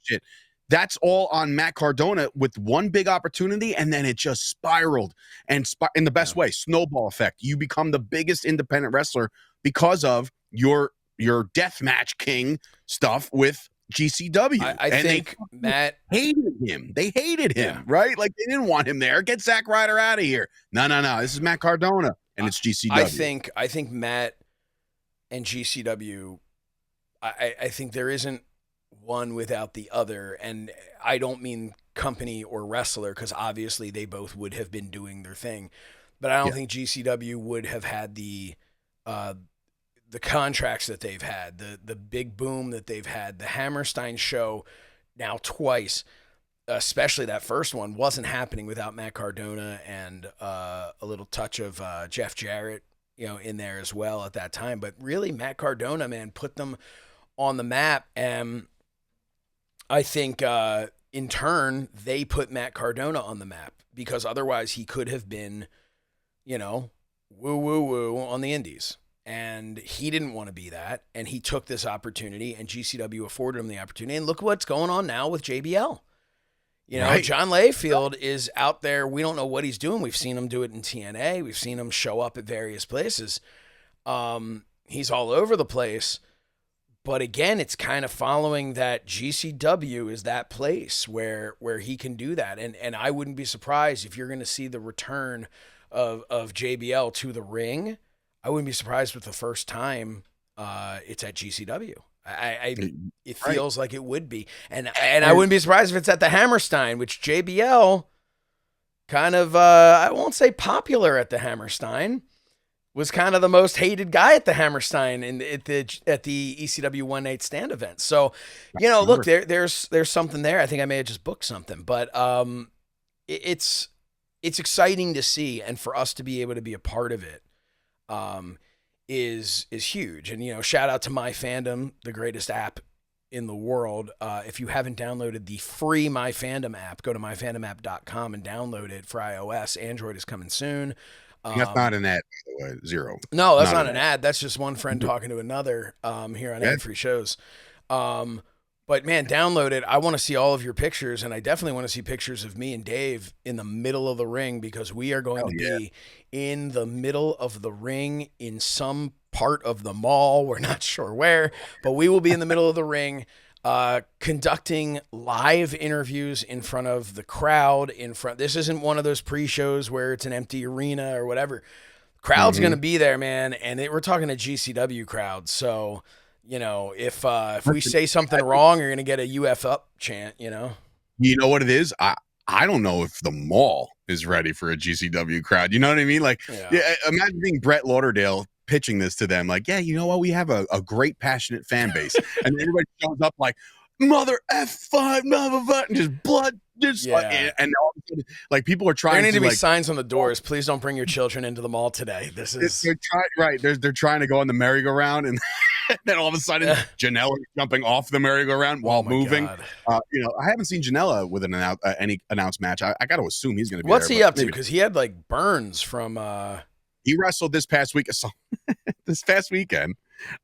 Speaker 1: Shit. that's all on Matt Cardona with one big opportunity, and then it just spiraled and in the best way, snowball effect. You become the biggest independent wrestler because of your deathmatch king stuff with GCW.
Speaker 2: I
Speaker 1: and
Speaker 2: think Matt
Speaker 1: hated him. They hated him, right? Like they didn't want him there. Get Zack Ryder out of here. No. This is Matt Cardona, and it's GCW.
Speaker 2: I think Matt and GCW. I think there isn't one without the other, and I don't mean company or wrestler, because obviously they both would have been doing their thing, but I don't think GCW would have had the contracts that they've had, the big boom that they've had. The Hammerstein show now twice, especially that first one, wasn't happening without Matt Cardona and a little touch of Jeff Jarrett, in there as well at that time. But really, Matt Cardona, man, put them on the map, and I think in turn they put Matt Cardona on the map, because otherwise he could have been, woo woo woo on the indies. And he didn't want to be that, and he took this opportunity, and GCW afforded him the opportunity. And look what's going on now with JBL.
Speaker 1: Right.
Speaker 2: John Layfield is out there. We don't know what he's doing. We've seen him do it in TNA. We've seen him show up at various places. He's all over the place. But again, it's kind of following that GCW is that place where he can do that. And I wouldn't be surprised if you're going to see the return of JBL to the ring. I wouldn't be surprised with the first time it's at GCW. It feels like it would be. And I wouldn't be surprised if it's at the Hammerstein, which JBL kind of, I won't say popular at the Hammerstein, was kind of the most hated guy at the Hammerstein at the ECW 1-8 stand event. So, look, there's something there. I think I may have just booked something, but it's exciting to see, and for us to be able to be a part of it is huge. And shout out to MyFandom, the greatest app in the world. If you haven't downloaded the free MyFandom app, go to myfandomapp.com and download it for iOS. Android is coming soon.
Speaker 1: That's not an ad, by the way. Zero.
Speaker 2: No, that's not an ad. That's just one friend talking to another here on Ad Free Shows. But man, download it. I want to see all of your pictures, and I definitely want to see pictures of me and Dave in the middle of the ring, because we are going to be in the middle of the ring in some part of the mall. We're not sure where, but we will be in the middle of the ring, conducting live interviews in front of the crowd. This isn't one of those pre-shows where it's an empty arena or whatever. Crowd's going to be there, man, and we're talking a GCW crowd, so. If we say something wrong, you're going to get a UF up chant, You
Speaker 1: know what it is? I don't know if the mall is ready for a GCW crowd. You know what I mean? Like, imagine being Brett Lauderdale pitching this to them. Like, you know what? We have a great, passionate fan base. And everybody shows up like, mother F5, and just blood. And all of a sudden, like, people are trying
Speaker 2: there need to be
Speaker 1: like,
Speaker 2: signs on the doors. Please don't bring your children into the mall today.
Speaker 1: They're trying to go on the merry-go-round, and then all of a sudden Janela is jumping off the merry-go-round while moving. I haven't seen Janela with any announced match. I got to assume he's going to be
Speaker 2: What's
Speaker 1: there,
Speaker 2: he up to? Because he had like burns from
Speaker 1: he wrestled this past week. So this past weekend.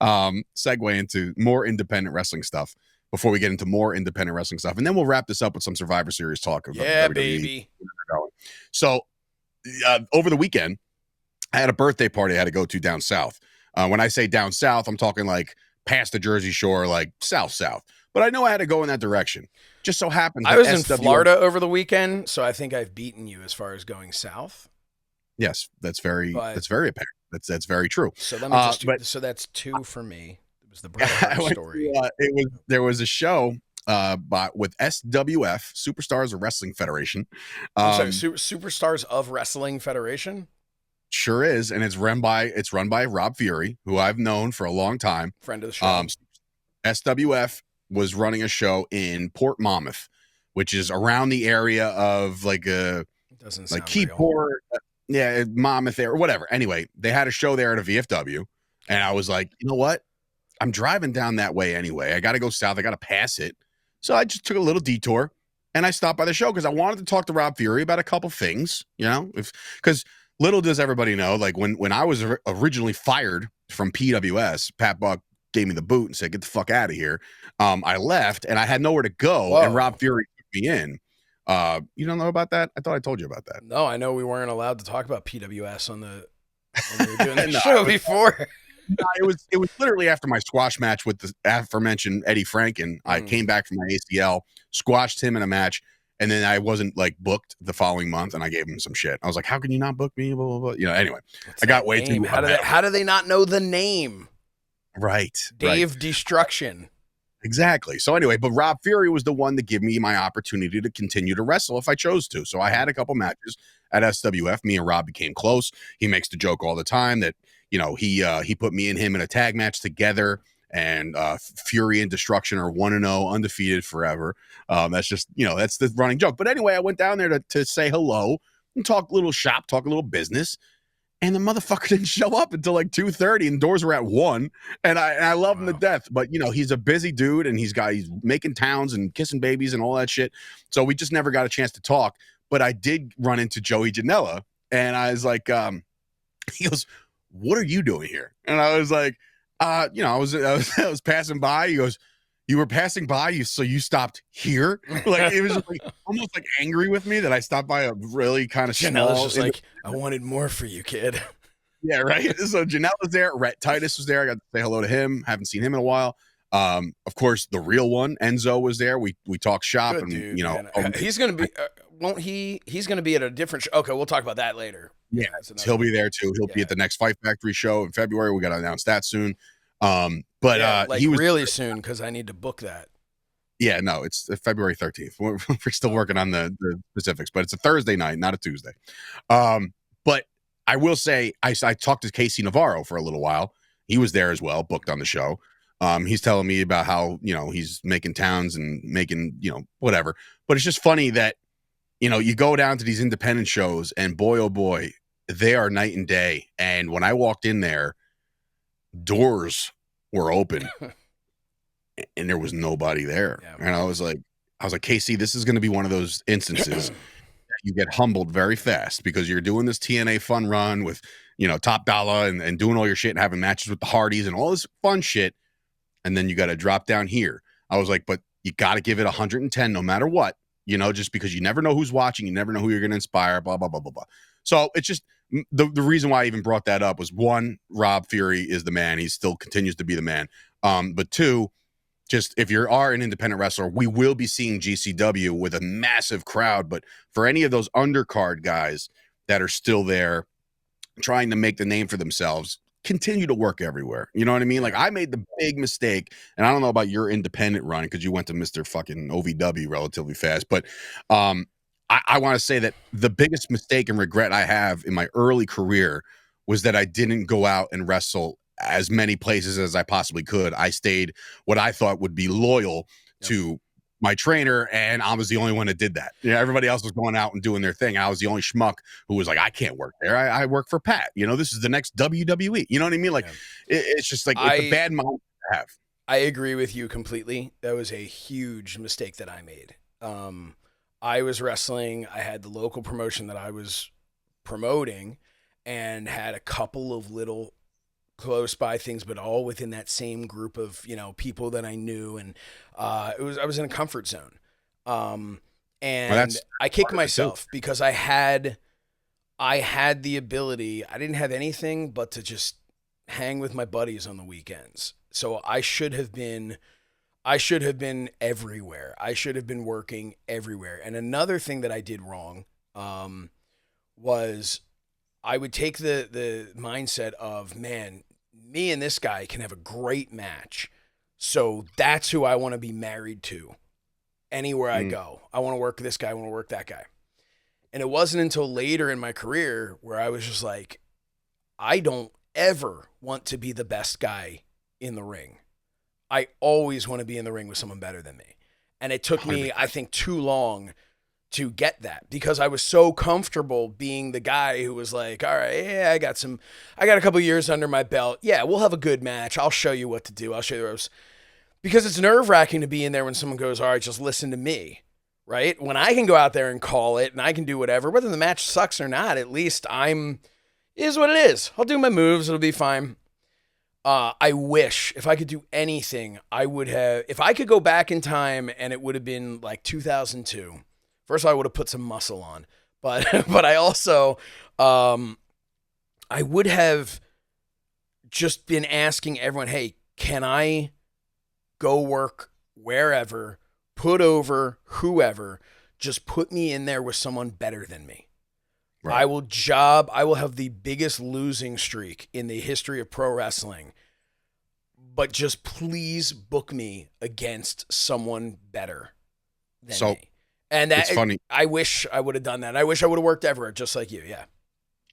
Speaker 1: Segue into more independent wrestling stuff before we get into more independent wrestling stuff. And then we'll wrap this up with some Survivor Series talk.
Speaker 2: Baby.
Speaker 1: So over the weekend, I had a birthday party I had to go to down south. When I say down south, I'm talking like past the Jersey Shore, like south. But I know I had to go in that direction. Just so happens
Speaker 2: I was in Florida over the weekend, so I think I've beaten you as far as going south.
Speaker 1: Yes, that's very apparent. That's very true.
Speaker 2: So let me so that's two for me. It was the birthday story.
Speaker 1: There was a show with SWF, Superstars of Wrestling Federation.
Speaker 2: Superstars of Wrestling Federation.
Speaker 1: Sure is, and it's run by Rob Fury, who I've known for a long time.
Speaker 2: Friend of the show.
Speaker 1: SWF was running a show in Port Monmouth, which is around the area of like Keyport, Monmouth there or whatever. Anyway, they had a show there at a VFW, and I was like, you know what? I'm driving down that way anyway. I got to go south. I got to pass it. So I just took a little detour, and I stopped by the show because I wanted to talk to Rob Fury about a couple things, because little does everybody know, like when I was originally fired from PWS, Pat Buck gave me the boot and said, "Get the fuck out of here." I left, and I had nowhere to go,
Speaker 2: Whoa.
Speaker 1: and Rob Fury took me in. You don't know about that? I thought I told you about that.
Speaker 2: No, I know we weren't allowed to talk about PWS when we were doing the show before.
Speaker 1: No, it was literally after my squash match with the aforementioned Eddie Franken. I came back from my ACL, squashed him in a match, and then I wasn't like booked the following month, and I gave him some shit. I was like, "How can you not book me?" Blah, blah, blah. You know. Anyway,
Speaker 2: What's
Speaker 1: I got
Speaker 2: that
Speaker 1: way
Speaker 2: name?
Speaker 1: too.
Speaker 2: How do they not know the name?
Speaker 1: Right,
Speaker 2: Dave
Speaker 1: right.
Speaker 2: Destruction.
Speaker 1: Exactly. So anyway, but Rob Fury was the one to give me my opportunity to continue to wrestle if I chose to. So I had a couple matches at SWF. Me and Rob became close. He makes the joke all the time that, you know, he put me and him in a tag match together, and Fury and Destruction are 1-0, undefeated forever. That's just, you know, that's the running joke. But anyway, I went down there to say hello and talk a little shop, talk a little business. And the motherfucker didn't show up until like 2:30, and doors were at 1. And I love him to death, but you know, he's a busy dude, and he's making towns and kissing babies and all that shit. So we just never got a chance to talk. But I did run into Joey Janela, and I was like, he goes, "What are you doing here?" And I was like, you know, I was passing by. He goes, "You were passing by, so you stopped here?" Like, it was just like almost like angry with me that I stopped by a really kind of small.
Speaker 2: Janela's just like, "I wanted more for you, kid."
Speaker 1: Yeah, right. So Janelle was there. Rhett Titus was there. I got to say hello to him. Haven't seen him in a while. Of course, the real one, Enzo, was there. We talked shop.
Speaker 2: Good
Speaker 1: and
Speaker 2: dude,
Speaker 1: you know,
Speaker 2: he's gonna be. Won't he? He's gonna be at a different show. Okay, we'll talk about that later.
Speaker 1: yeah, he'll be there too. He'll be at the next Fight Factory show in February. We got to announce that soon. But
Speaker 2: like
Speaker 1: he was
Speaker 2: really soon because I need to book that.
Speaker 1: Yeah, no, it's February 13th. We're still working on the specifics, but it's a Thursday night, not a Tuesday. But I will say, I talked to Casey Navarro for a little while. He was there as well, booked on the show. He's telling me about how, you know, he's making towns and making, you know, whatever. But it's just funny that, you know, you go down to these independent shows, and boy, oh boy, they are night and day. And when I walked in there, doors were open. And there was nobody there. Yeah. And I was like, Casey, this is going to be one of those instances that you get humbled very fast, because you're doing this TNA fun run with, you know, Top Dollar and doing all your shit and having matches with the Hardys and all this fun shit. And then you got to drop down here. I was like, but you got to give it 110 no matter what, you know, just because you never know who's watching. You never know who you're going to inspire, blah, blah, blah, blah, blah. So it's just the reason why I even brought that up was, one, Rob Fury is the man. He still continues to be the man. But two, just if you are an independent wrestler, we will be seeing GCW with a massive crowd. But for any of those undercard guys that are still there trying to make the name for themselves, continue to work everywhere. You know what I mean? Like, I made the big mistake, and I don't know about your independent run because you went to Mr. fucking OVW relatively fast. But I want to say that the biggest mistake and regret I have in my early career was that I didn't go out and wrestle as many places as I possibly could. I stayed what I thought would be loyal to my trainer, and I was the only one that did that. Yeah, everybody else was going out and doing their thing. I was the only schmuck who was like, I can't work there. I work for Pat. You know, this is the next WWE. You know what I mean? Like, it's just like, it's a bad moment to have.
Speaker 2: I agree with you completely. That was a huge mistake that I made. I was wrestling. I had the local promotion that I was promoting, and had a couple of little close by things, but all within that same group of, you know, people that I knew. And I was in a comfort zone. And I kicked myself because I had the ability. I didn't have anything but to just hang with my buddies on the weekends. So I should have been everywhere. I should have been working everywhere. And another thing that I did wrong was I would take the mindset of, man, me and this guy can have a great match. So that's who I want to be married to anywhere I go. I want to work this guy. I want to work that guy. And it wasn't until later in my career where I was just like, I don't ever want to be the best guy in the ring. I always want to be in the ring with someone better than me. And it took me, I think, too long to get that, because I was so comfortable being the guy who was like, all right, yeah, I got a couple years under my belt. Yeah, we'll have a good match. I'll show you what to do. I'll show you the ropes. Because it's nerve-wracking to be in there when someone goes, all right, just listen to me, right? When I can go out there and call it and I can do whatever, whether the match sucks or not, at least is what it is. I'll do my moves. It'll be fine. I wish if I could do anything, I would have. If I could go back in time and it would have been like 2002. First, of all, I would have put some muscle on, but but I also, I would have just been asking everyone, hey, can I go work wherever, put over whoever, just put me in there with someone better than me.
Speaker 1: Right.
Speaker 2: I will have the biggest losing streak in the history of pro wrestling, but just please book me against someone better than me. And
Speaker 1: it's funny.
Speaker 2: I wish I would have done that. I wish I would have worked Everett just like you. Yeah.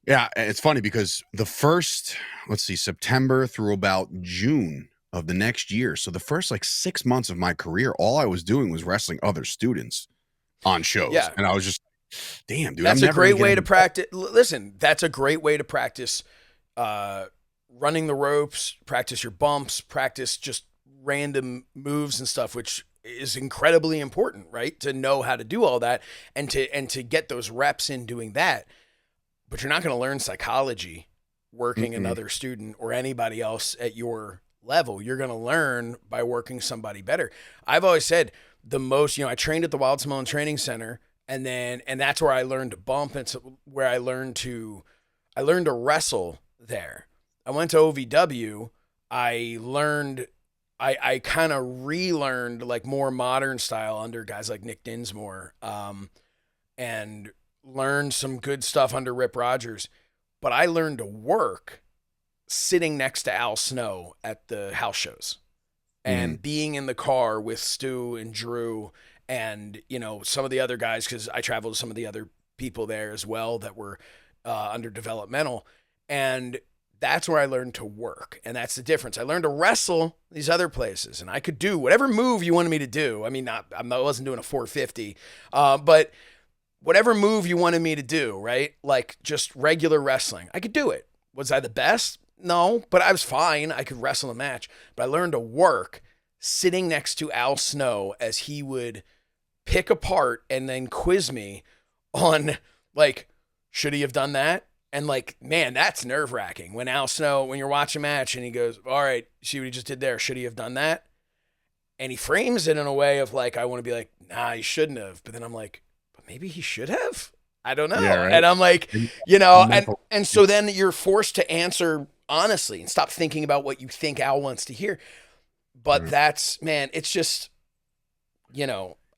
Speaker 1: Yeah, it's funny because the first, let's see, September through about June of the next year. So the first like 6 months of my career, all I was doing was wrestling other students on shows.
Speaker 2: Yeah.
Speaker 1: And I was just, damn, dude.
Speaker 2: That's
Speaker 1: I'm
Speaker 2: a
Speaker 1: never
Speaker 2: great way to practice. Listen, that's a great way to practice running the ropes, practice your bumps, practice just random moves and stuff, which is incredibly important, right? To know how to do all that and to get those reps in doing that. But you're not going to learn psychology working another student or anybody else at your level. You're going to learn by working somebody better. I've always said the most, I trained at the Wild Samoan Training Center, and that's where I learned to bump. It's where I learned to wrestle there. I went to OVW. I kind of relearned like more modern style under guys like Nick Dinsmore, and learned some good stuff under Rip Rogers, but I learned to work sitting next to Al Snow at the house shows and being in the car with Stu and Drew and, some of the other guys, because I traveled with some of the other people there as well that were under developmental. And that's where I learned to work. And that's the difference. I learned to wrestle these other places, and I could do whatever move you wanted me to do. I mean, I wasn't doing a 450, but whatever move you wanted me to do, right? Like just regular wrestling. I could do it. Was I the best? No, but I was fine. I could wrestle a match. But I learned to work sitting next to Al Snow as he would pick apart and then quiz me on like, should he have done that? And like, man, that's nerve wracking when Al Snow, when you're watching a match and he goes, all right, see what he just did there. Should he have done that? And he frames it in a way of like, I want to be like, nah, he shouldn't have. But then I'm like, maybe he should have. I don't know.
Speaker 1: Yeah, right.
Speaker 2: And I'm like, and so then you're forced to answer honestly and stop thinking about what you think Al wants to hear. But that's, man, it's just,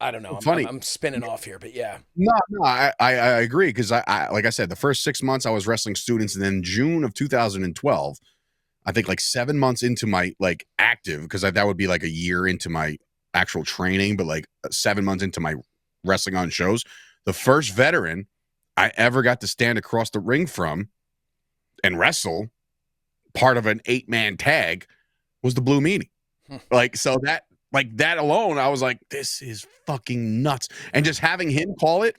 Speaker 2: I don't know. I'm spinning off here, but yeah.
Speaker 1: No, I agree. Cause I, like I said, the first 6 months I was wrestling students, and then June of 2012, I think like 7 months into my like active, cause that would be like a year into my actual training, but like 7 months into my wrestling on shows, the first veteran I ever got to stand across the ring from and wrestle part of an 8-man tag was the Blue Meanie. Like, so that alone, I was like, this is fucking nuts. And just having him call it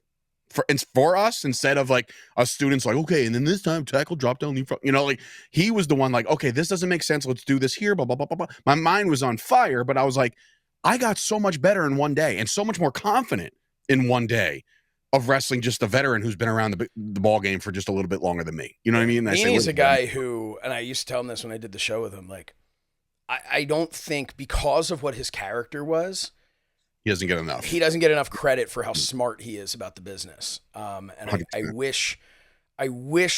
Speaker 1: for us instead of like us students like, okay, and then this time tackle, drop down, like he was the one like, okay, this doesn't make sense. Let's do this here, blah, blah, blah, blah, blah. My mind was on fire, but I was like, I got so much better in one day and so much more confident in one day of wrestling just a veteran who's been around the ball game for just a little bit longer than me. You know what I mean?
Speaker 2: Meanie's a guy who, and I used to tell him this when I did the show with him, like, I don't think because of what his character was,
Speaker 1: he doesn't get enough.
Speaker 2: He doesn't get enough credit for how smart he is about the business. And I wish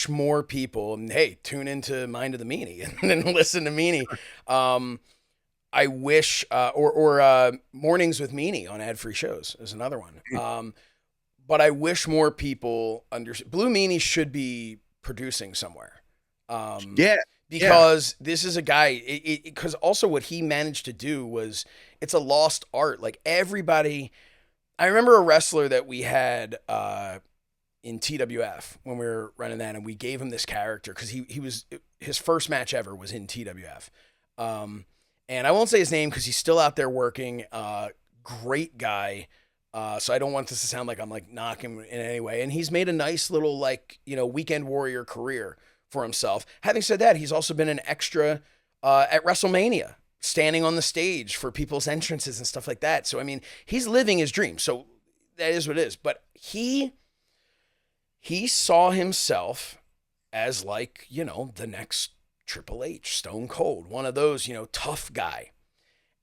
Speaker 2: more people, and hey, tune into Mind of the Meanie and listen to Meanie. I wish, or Mornings with Meanie on ad-free shows is another one. But I wish more people understand. Blue Meanie should be producing somewhere. Because this is a guy, because also what he managed to do was, it's a lost art. Like everybody, I remember a wrestler that we had in TWF when we were running that, and we gave him this character because his first match ever was in TWF. And I won't say his name because he's still out there working. Great guy. So I don't want this to sound like I'm like knocking him in any way. And he's made a nice little like, weekend warrior career for himself. Having said that, he's also been an extra at WrestleMania, standing on the stage for people's entrances and stuff like that. So, I mean, he's living his dream. So that is what it is. But he saw himself as like, the next Triple H, Stone Cold, one of those, tough guy.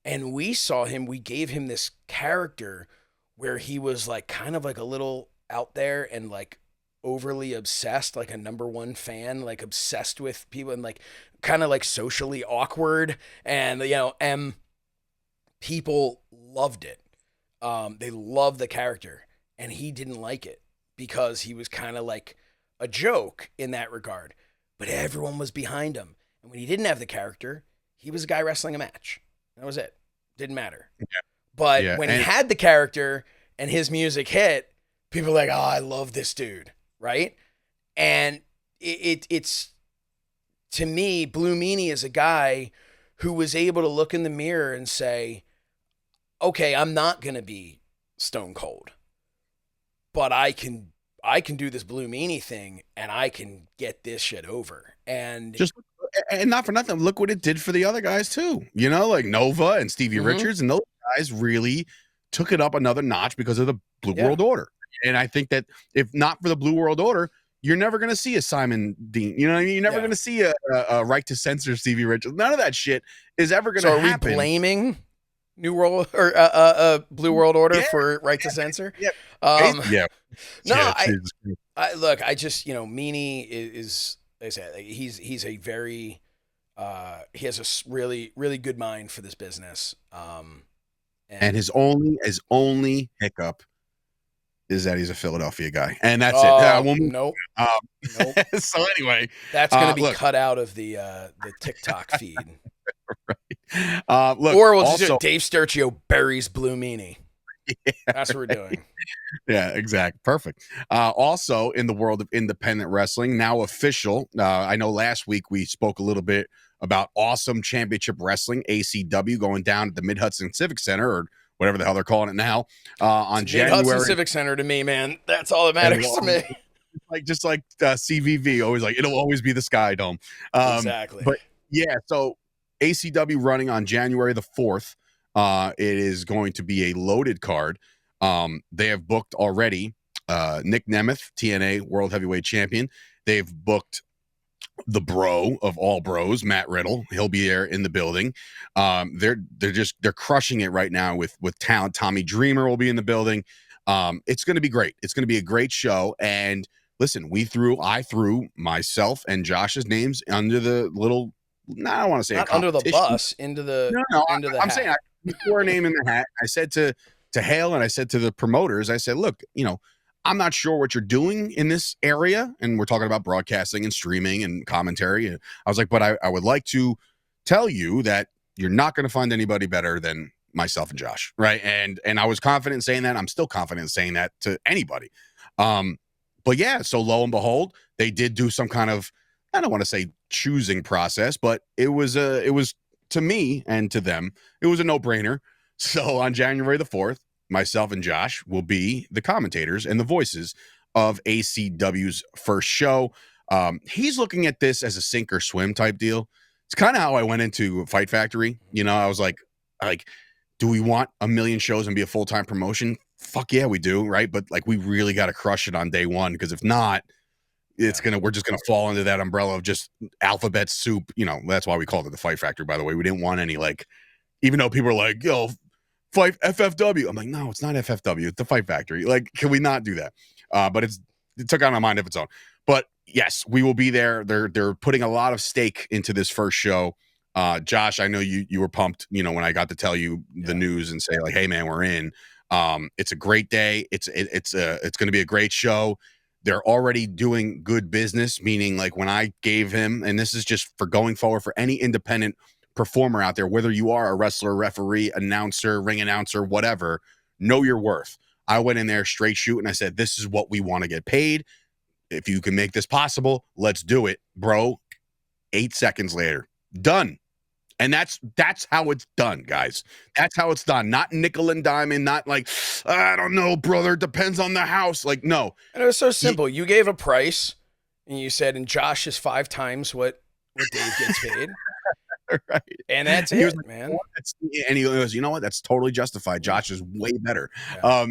Speaker 2: And we saw him, we gave him this character where he was like kind of like a little out there and like overly obsessed, like a number one fan, like obsessed with people and like kind of like socially awkward. And people loved it. They loved the character, and he didn't like it because he was kind of like a joke in that regard. But everyone was behind him. And when he didn't have the character, he was a guy wrestling a match. That was it. Didn't matter.
Speaker 1: Yeah.
Speaker 2: But
Speaker 1: Yeah,
Speaker 2: when he had the character and his music hit, people were like, oh, I love this dude. Right? And it's, to me, Blue Meanie is a guy who was able to look in the mirror and say, okay, I'm not going to be Stone Cold, but I can do this Blue Meanie thing and I can get this shit over. And
Speaker 1: not for nothing, look what it did for the other guys too. Like Nova and Stevie Richards, and those guys really took it up another notch because of the Blue World Order. And I think that if not for the Blue World Order, you're never going to see a Simon Dean. You know what I mean? You're never going to see a right to censor Stevie Richards. None of that shit is ever going to happen.
Speaker 2: Are we blaming New World or Blue World Order for right to censor?
Speaker 1: Yeah.
Speaker 2: No, I look, I just, Meanie is, like I said, he's a very, he has a really, really good mind for this business.
Speaker 1: And his only hiccup is that he's a Philadelphia guy, and that's it.
Speaker 2: Nope.
Speaker 1: So anyway,
Speaker 2: that's going to be cut out of the TikTok feed.
Speaker 1: Right. Look,
Speaker 2: or we'll just do Dave Sturchio buries Blue Meanie. Yeah, that's what we're doing.
Speaker 1: Yeah, exactly. Perfect. Also, in the world of independent wrestling, now official. I know last week we spoke a little bit about Awesome Championship Wrestling, ACW, going down at the Mid-Hudson Civic Center, or whatever the hell they're calling it now, on January.
Speaker 2: Mid-Hudson Civic Center to me, man. That's all that matters to me.
Speaker 1: Just like CVV, always like, it'll always be the Sky Dome.
Speaker 2: Exactly.
Speaker 1: But yeah, so ACW running on January the 4th. It is going to be a loaded card. They have booked already Nick Nemeth, TNA World Heavyweight Champion. They've booked the bro of all bros, Matt Riddle. He'll be there in the building. They're crushing it right now with talent. Tommy Dreamer will be in the building. It's going to be great. It's going to be a great show. And listen, I threw myself and Josh's names under the little, I don't want to say
Speaker 2: not under the bus, into the
Speaker 1: I'm
Speaker 2: hat.
Speaker 1: saying I threw our name in the hat. I said to Hale, and I said to the promoters, I said, look, I'm not sure what you're doing in this area. And we're talking about broadcasting and streaming and commentary. And I was like, but I would like to tell you that you're not going to find anybody better than myself and Josh. Right. And I was confident in saying that. I'm still confident in saying that to anybody. But yeah, so lo and behold, they did do some kind of, I don't want to say choosing process, but it was to me and to them, it was a no-brainer. So on January the 4th, myself and Josh will be the commentators and the voices of ACW's first show. He's looking at this as a sink or swim type deal. It's kind of how I went into Fight Factory. I was like, do we want a million shows and be a full-time promotion? Fuck yeah, we do, right? But like, we really got to crush it on day one, because if not, we're just gonna fall into that umbrella of just alphabet soup. That's why we called it the Fight Factory, by the way. We didn't want any, like, even though people are like, yo, Fight FFW. I'm like, no, it's not FFW. It's the Fight Factory. Like, can we not do that? But it took on a mind of its own. But yes, we will be there. They're putting a lot of stake into this first show. Josh, I know you were pumped, when I got to tell you the news and say, like, hey man, we're in. It's a great day. It's going to be a great show. They're already doing good business, meaning like when I gave him, and this is just for going forward for any independent performer out there, whether you are a wrestler, referee, announcer, ring announcer, whatever, know your worth. I went in there straight shoot and I said, this is what we want to get paid. If you can make this possible, let's do it, bro. 8 seconds later, done. And that's how it's done, guys. That's how it's done. Not nickel and diamond, not like, I don't know, brother, depends on the house. Like, no.
Speaker 2: And it was so simple. You gave a price and you said, and Josh is 5 times what Dave gets paid.
Speaker 1: Right.
Speaker 2: And that's it, like, man.
Speaker 1: And he goes, you know what? That's totally justified. Josh is way better.
Speaker 2: Yeah.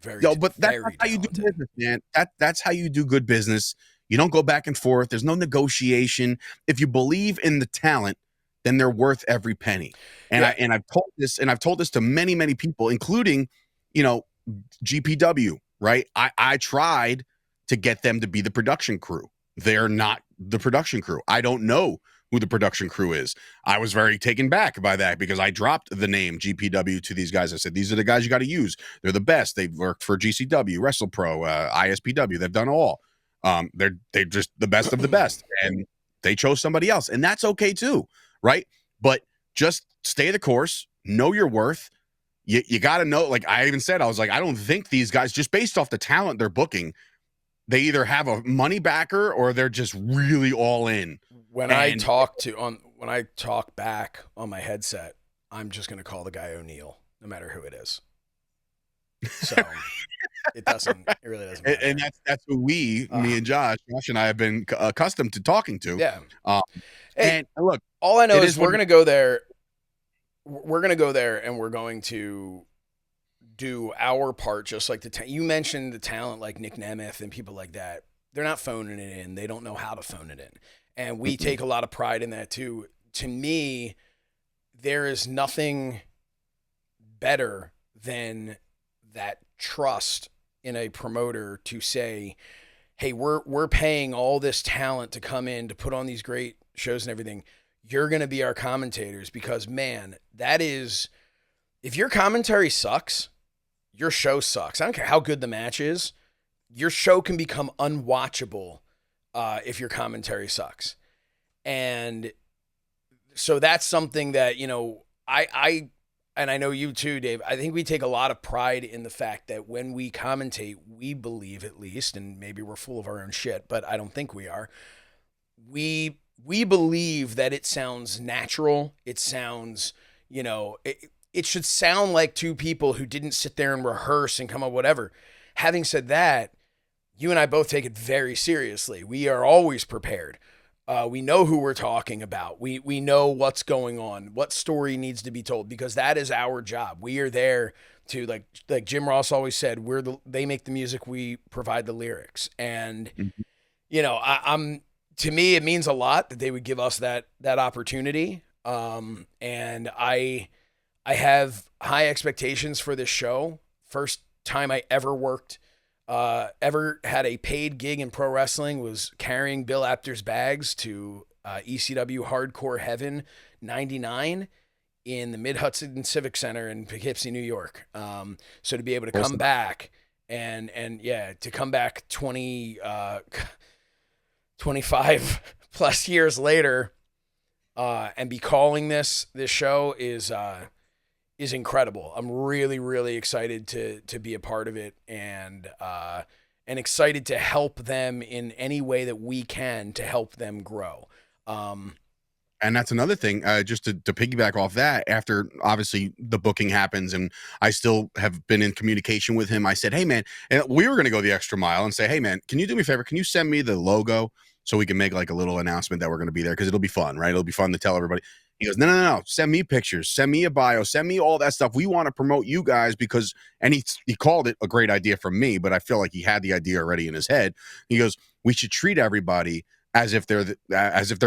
Speaker 1: But that's how you do business, man. That's how you do good business. You don't go back and forth. There's no negotiation. If you believe in the talent, then they're worth every penny. And I've told this to many, many people, including, GPW, right? I tried to get them to be the production crew. They're not the production crew. I don't know who the production crew is. I was very taken back by that because I dropped the name GPW to these guys. I said, these are the guys you got to use. They're the best. They've worked for GCW, WrestlePro, ISPW. They've done all. They're just the best of the best. And they chose somebody else. And that's okay too, right? But just stay the course, know your worth. You got to know, like I even said, I was like, I don't think these guys, just based off the talent they're booking, they either have a money backer or they're just really all in.
Speaker 2: When I talk back on my headset, I'm just going to call the guy O'Neill, no matter who it is. So it really doesn't matter.
Speaker 1: And that's who me and Josh and I have been accustomed to talking to.
Speaker 2: Yeah.
Speaker 1: Hey, and look,
Speaker 2: all I know is we're going to go there. We're going to go there and we're going to do our part, just like you mentioned the talent like Nick Nemeth and people like that. They're not phoning it in. They don't know how to phone it in. And we take a lot of pride in that too. To me, there is nothing better than that trust in a promoter to say, hey, we're paying all this talent to come in to put on these great shows and everything. You're going to be our commentators, because man, that is, if your commentary sucks, your show sucks. I don't care how good the match is. Your show can become unwatchable if your commentary sucks. And so that's something that, I and I know you too, Dave, I think we take a lot of pride in the fact that when we commentate, we believe at least, and maybe we're full of our own shit, but I don't think we are. We believe that it sounds natural. It sounds, it should sound like two people who didn't sit there and rehearse and come up whatever. Having said that, you and I both take it very seriously. We are always prepared. We know who we're talking about. We know what's going on, what story needs to be told, because that is our job. We are there to, like Jim Ross always said, they make the music, we provide the lyrics. And to me, it means a lot that they would give us that opportunity. And I have high expectations for this show. First time I ever had a paid gig in pro wrestling was carrying Bill Apter's bags to ECW Hardcore Heaven 99 in the Mid-Hudson Civic Center in Poughkeepsie, New York. So to be able to come back and to come back 25 plus years later and be calling this show is incredible. I'm really, really excited to be a part of it, and excited to help them in any way that we can to help them grow.
Speaker 1: And that's another thing, just to piggyback off that, after obviously the booking happens and I still have been in communication with him, I said, hey man, and we were going to go the extra mile and say, hey man, can you do me a favor? Can you send me the logo so we can make like a little announcement that we're going to be there? Cause it'll be fun, right? It'll be fun to tell everybody. He goes, no. Send me pictures, send me a bio, send me all that stuff. We want to promote you guys because, and he called it a great idea from me, but I feel like he had the idea already in his head. He goes, we should treat everybody as if they're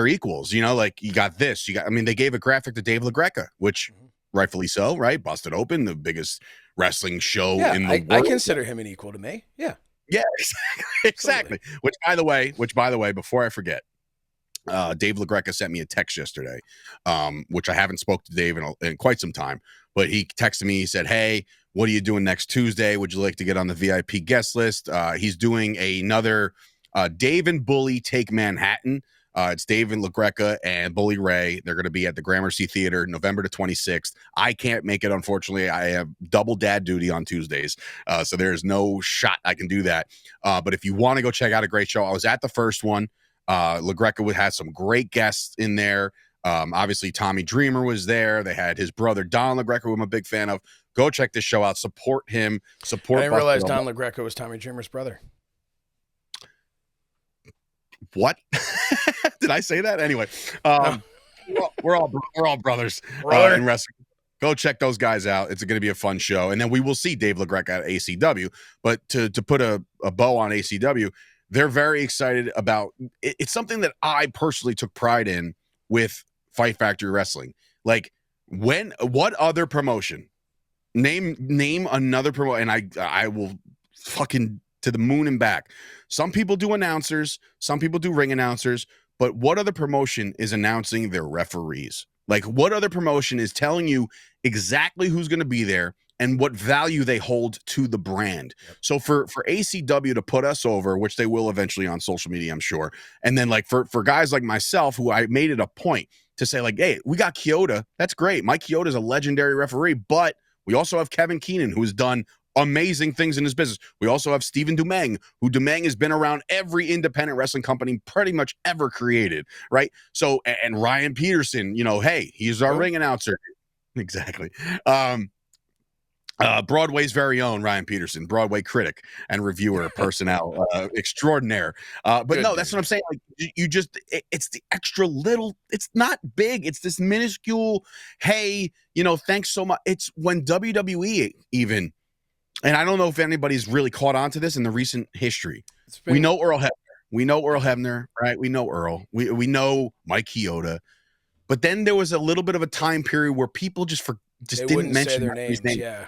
Speaker 1: equals, like you got this, they gave a graphic to Dave LaGreca, which rightfully so, right? Busted Open, the biggest wrestling show in the world.
Speaker 2: I consider him an equal to me. Yeah.
Speaker 1: Yeah, exactly. Which by the way, before I forget, Dave LaGreca sent me a text yesterday, which I haven't spoke to Dave in quite some time, but he texted me, he said, hey, what are you doing next Tuesday? Would you like to get on the VIP guest list? He's doing another Dave and Bully Take Manhattan. It's Dave and LaGreca and Bully Ray. They're going to be at the Gramercy Theater November the 26th. I can't make it, unfortunately. I have double dad duty on Tuesdays, so there's no shot I can do that. But if you want to go check out a great show, I was at the first one. LaGreca had some great guests in there. Obviously, Tommy Dreamer was there. They had his brother, Don LaGreca, who I'm a big fan of. Go check this show out. Support him. I
Speaker 2: didn't realize Don LaGreca was Tommy Dreamer's brother.
Speaker 1: What? Did I say that? Anyway, no. we're all brothers in wrestling. Go check those guys out. It's going to be a fun show. And then we will see Dave LaGreca at ACW. But to put a bow on ACW, they're very excited about it. It's something that I personally took pride in with Fight Factory Wrestling. Like, what other promotion? Name another promotion, and I will fucking to the moon and back. Some people do announcers, some people do ring announcers, but what other promotion is announcing their referees? Like, what other promotion is telling you exactly who's going to be there and what value they hold to the brand?
Speaker 2: Yep.
Speaker 1: So for ACW to put us over, which they will eventually on social media, I'm sure, and then like for guys like myself, who I made it a point to say like, hey, we got Kyoto, that's great. Mike Kyoto is a legendary referee, but we also have Kevin Keenan, who has done amazing things in his business. We also have Stephen Dumang, who Dumang has been around every independent wrestling company pretty much ever created, right? So, and Ryan Peterson, hey, he's our ring announcer. Exactly. Broadway's very own Ryan Peterson, Broadway critic and reviewer, personnel extraordinaire. But
Speaker 2: Good
Speaker 1: no, that's what I'm saying. Like, it's the extra little, it's not big. It's this minuscule, hey, thanks so much. It's when WWE even, and I don't know if anybody's really caught on to this in the recent history. We know Earl Hebner. We know Earl Hebner, right? We know Earl. We know Mike Chioda. But then there was a little bit of a time period where people just didn't mention
Speaker 2: their names.
Speaker 1: name.
Speaker 2: Yeah.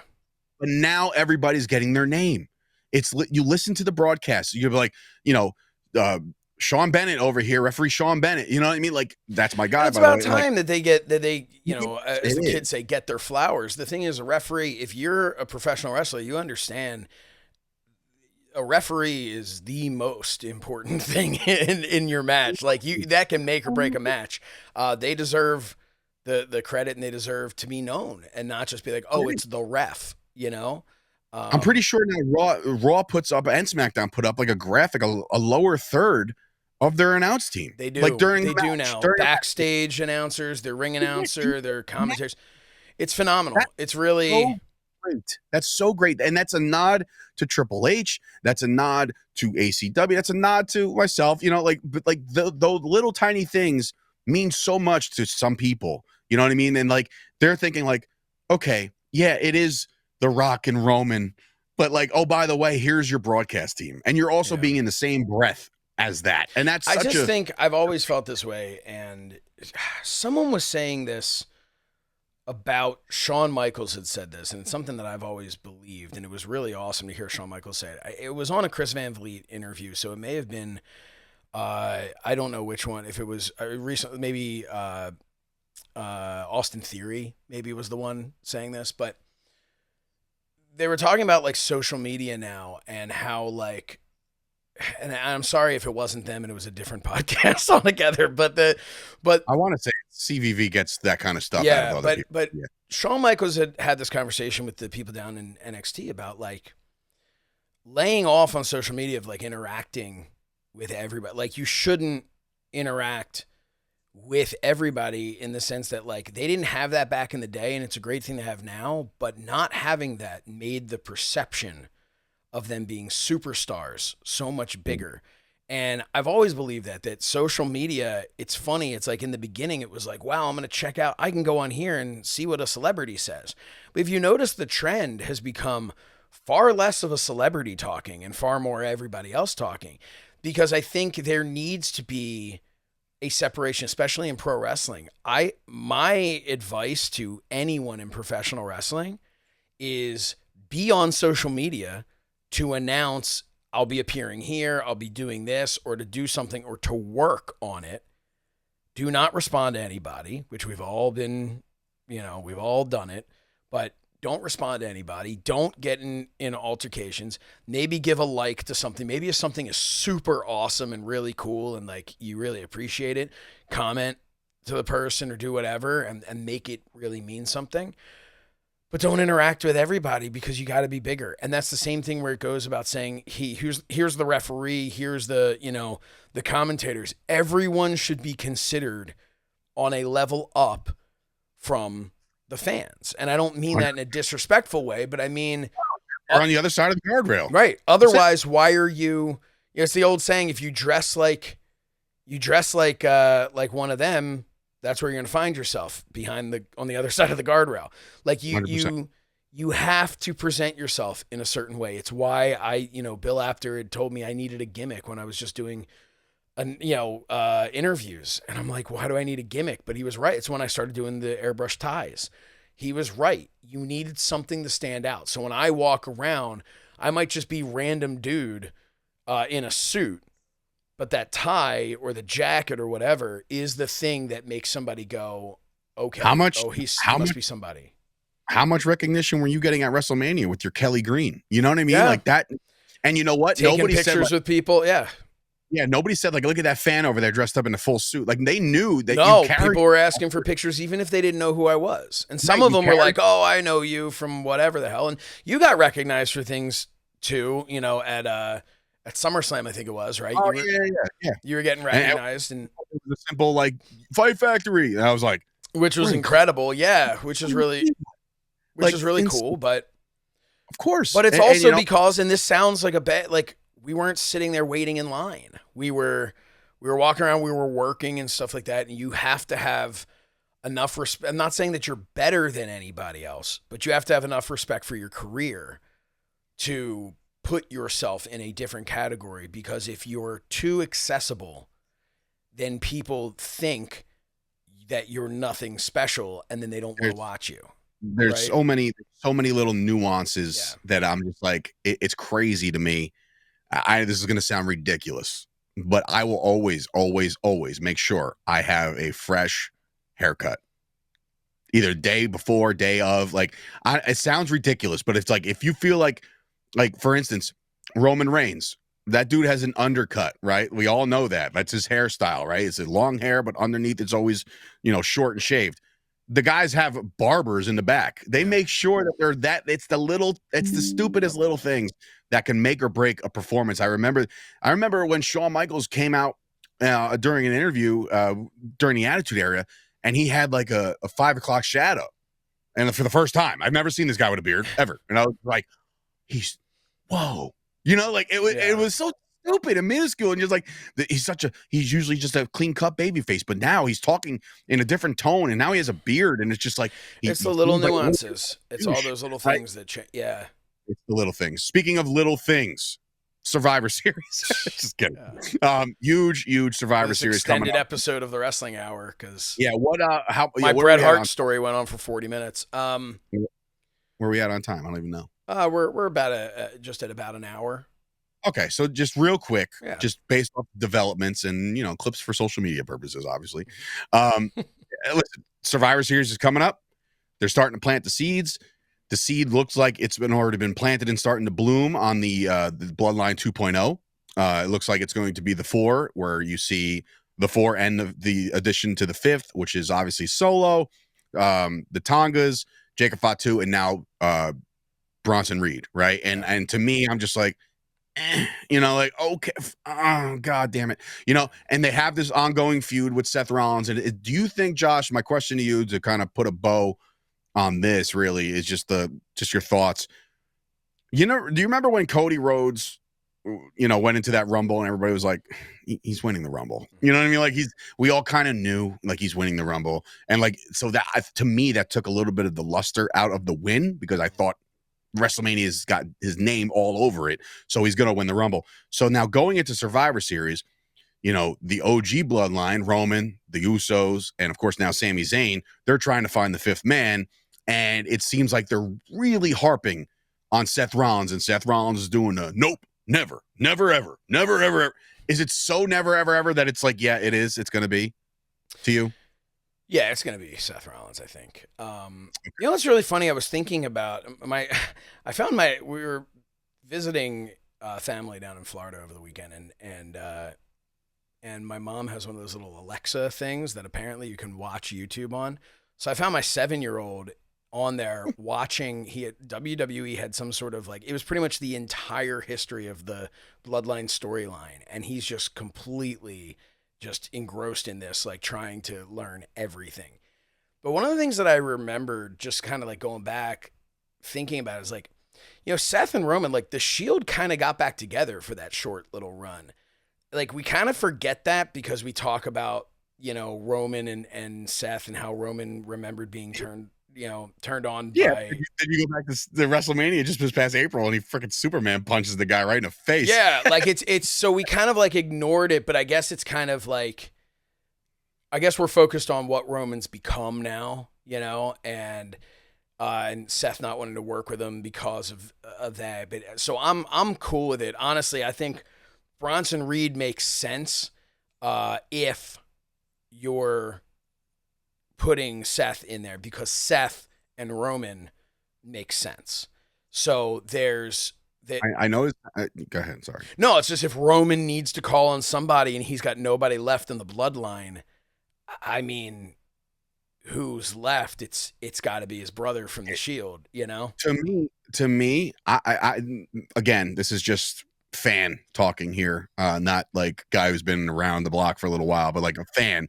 Speaker 1: But now everybody's getting their name. You listen to the broadcast. You're like, Sean Bennett over here, referee Sean Bennett. You know what I mean? Like, that's my guy.
Speaker 2: It's about time that they get as the kids say, get their flowers. The thing is, a referee, if you're a professional wrestler, you understand a referee is the most important thing in your match. Like, that can make or break a match. They deserve the credit, and they deserve to be known and not just be like, oh, it's the ref.
Speaker 1: I'm pretty sure now Raw puts up and SmackDown put up like a graphic, a lower third of their announce team.
Speaker 2: They do.
Speaker 1: Like
Speaker 2: they do now. Backstage announcers, their ring announcer, their commentators. It's phenomenal. It's really
Speaker 1: so great. That's so great. And that's a nod to Triple H. That's a nod to ACW. That's a nod to myself. But those little tiny things mean so much to some people. You know what I mean? And like, they're thinking like, okay, yeah, it is The Rock and Roman, but like, oh, by the way, here's your broadcast team, and you're also being in the same breath as that. And that's
Speaker 2: I just think I've always felt this way, and someone was saying this about Shawn Michaels had said this, and it's something that I've always believed, and it was really awesome to hear Shawn Michaels say it. It was on a Chris Van Vliet interview, so it may have been I don't know which one, if it was recently, maybe Austin Theory maybe was the one saying this, but they were talking about like social media now and how like, and I'm sorry if it wasn't them and it was a different podcast altogether, but
Speaker 1: I want to say CVV gets that kind of stuff out of other people.
Speaker 2: But Shawn Michaels had this conversation with the people down in NXT about like laying off on social media of like interacting with everybody. Like, you shouldn't interact with everybody in the sense that like they didn't have that back in the day, and it's a great thing to have now, but not having that made the perception of them being superstars so much bigger. And I've always believed that social media, it's funny. It's like in the beginning, it was like, wow, I'm going to check out, I can go on here and see what a celebrity says. But if you notice, the trend has become far less of a celebrity talking and far more everybody else talking, because I think there needs to be a separation, especially in pro wrestling. My advice to anyone in professional wrestling is be on social media to announce, I'll be appearing here, I'll be doing this, or to do something, or to work on it. Do not respond to anybody, which we've all been, we've all done it, but don't respond to anybody. Don't get in altercations. Maybe give a like to something. Maybe if something is super awesome and really cool and like you really appreciate it, comment to the person or do whatever and make it really mean something. But don't interact with everybody, because you got to be bigger. And that's the same thing where it goes about saying, here's the referee, here's the commentators. Everyone should be considered on a level up from the fans. And I don't mean that in a disrespectful way, but I mean,
Speaker 1: or on the other side of the guardrail.
Speaker 2: Right. Otherwise, why are you, it's the old saying, if you dress like one of them, that's where you're going to find yourself on the other side of the guardrail. Like you you have to present yourself in a certain way. It's why Bill Apter had told me I needed a gimmick when I was just doing interviews. And I'm like, why do I need a gimmick? But he was right. It's when I started doing the airbrush ties. He was right. You needed something to stand out. So when I walk around, I might just be random dude in a suit, but that tie or the jacket or whatever is the thing that makes somebody go, okay, he must be somebody.
Speaker 1: How much recognition were you getting at WrestleMania with your Kelly Green? You know what I mean?
Speaker 2: Yeah.
Speaker 1: Like that. And you know what?
Speaker 2: Taking
Speaker 1: nobody
Speaker 2: pictures
Speaker 1: said,
Speaker 2: with people. Yeah.
Speaker 1: Yeah, nobody said, like, look at that fan over there dressed up in a full suit. Like, they knew that
Speaker 2: people were asking for pictures even if they didn't know who I was. And some of them were like, oh, I know you from whatever the hell. And you got recognized for things, too, at SummerSlam, I think it was, right?
Speaker 1: Oh, yeah.
Speaker 2: You were getting recognized. And
Speaker 1: it was a simple, like, Fight Factory. And I was like.
Speaker 2: Which was incredible, yeah, which is really cool. But
Speaker 1: of course.
Speaker 2: But it's also because, and this sounds like a bad, like, we weren't sitting there waiting in line. We were walking around, we were working and stuff like that. And you have to have enough respect. I'm not saying that you're better than anybody else, but you have to have enough respect for your career to put yourself in a different category. Because if you're too accessible, then people think that you're nothing special, and then they don't want to watch you.
Speaker 1: There's so many little nuances that I'm just like, it's crazy to me. This is going to sound ridiculous, but I will always, always, always make sure I have a fresh haircut. Either day before, day of. Like, it sounds ridiculous, but it's like, if you feel like for instance, Roman Reigns, that dude has an undercut, right? We all know that. That's his hairstyle, right? It's a long hair, but underneath it's always, short and shaved. The guys have barbers in the back. They make sure that it's the stupidest little things that can make or break a performance. I remember when Shawn Michaels came out during an interview during the Attitude Era, and he had like a 5 o'clock shadow. And for the first time, I've never seen this guy with a beard ever. And I was like, whoa. It was so stupid and minuscule, and just like he's usually just a clean cut baby face, but now he's talking in a different tone, and now he has a beard, and it's just like
Speaker 2: it's the little nuances. It's all those little things that change. Yeah,
Speaker 1: it's the little things. Speaking of little things, Survivor Series. Just kidding. Yeah. Huge Survivor Series
Speaker 2: extended
Speaker 1: coming up.
Speaker 2: Episode of the Wrestling Hour, because
Speaker 1: my
Speaker 2: Bret Hart story went on for 40 minutes.
Speaker 1: Where are we at on time? I don't even know.
Speaker 2: We're about just at about an hour.
Speaker 1: Okay, so just real quick, just based off developments and clips for social media purposes, obviously. Listen, Survivor Series is coming up. They're starting to plant the seeds. The seed looks like it's already been planted and starting to bloom on the Bloodline 2.0. It looks like it's going to be the 4, where you see the 4 and the addition to the 5th, which is obviously Solo, the Tongas, Jacob Fatu, and now Bronson Reed, right? And to me, I'm just like, okay, oh, God damn it. And they have this ongoing feud with Seth Rollins. And do you think, Josh, my question to you, to kind of put a bow on this, really, is just your thoughts. Do you remember when Cody Rhodes, went into that Rumble and everybody was like, he's winning the Rumble. You know what I mean? Like, we all kind of knew, like, he's winning the Rumble. And like, so that, to me, that took a little bit of the luster out of the win, because I thought WrestleMania's got his name all over it, so he's going to win the Rumble. So now going into Survivor Series, the OG bloodline, Roman, the Usos, and of course now Sami Zayn, they're trying to find the 5th man, and it seems like they're really harping on Seth Rollins, and Seth Rollins is doing a nope, never, ever. Is it so never, ever that it's like, yeah, it is, it's going to be to you?
Speaker 2: Yeah, it's going to be Seth Rollins, I think. What's really funny, I was thinking about we were visiting family down in Florida over the weekend, and my mom has one of those little Alexa things that apparently you can watch YouTube on. So I found my 7-year-old on there watching. WWE had some sort of, like, it was pretty much the entire history of the Bloodline storyline, and he's just completely just engrossed in this, like, trying to learn everything. But one of the things that I remember just kind of like going back thinking about is, like, Seth and Roman, like, the Shield kind of got back together for that short little run. Like, we kind of forget that because we talk about, Roman and Seth, and how Roman remembered being turned turned on
Speaker 1: Yeah,
Speaker 2: by.
Speaker 1: then you go back to the WrestleMania just this past April, and he freaking Superman punches the guy right in the face.
Speaker 2: Yeah, like it's so we kind of like ignored it, but I guess it's kind of like, I guess we're focused on what Roman's become now, and Seth not wanting to work with him because of that. But so I'm cool with it. Honestly, I think Bronson Reed makes sense if you're putting Seth in there, because Seth and Roman makes sense. So there's
Speaker 1: I know. Go ahead. Sorry.
Speaker 2: no, it's just if Roman needs to call on somebody and he's got nobody left in the bloodline, I mean, who's left? It's got to be his brother from the Shield,
Speaker 1: To me, I again, this is just fan talking here, not like guy who's been around the block for a little while, but like a fan.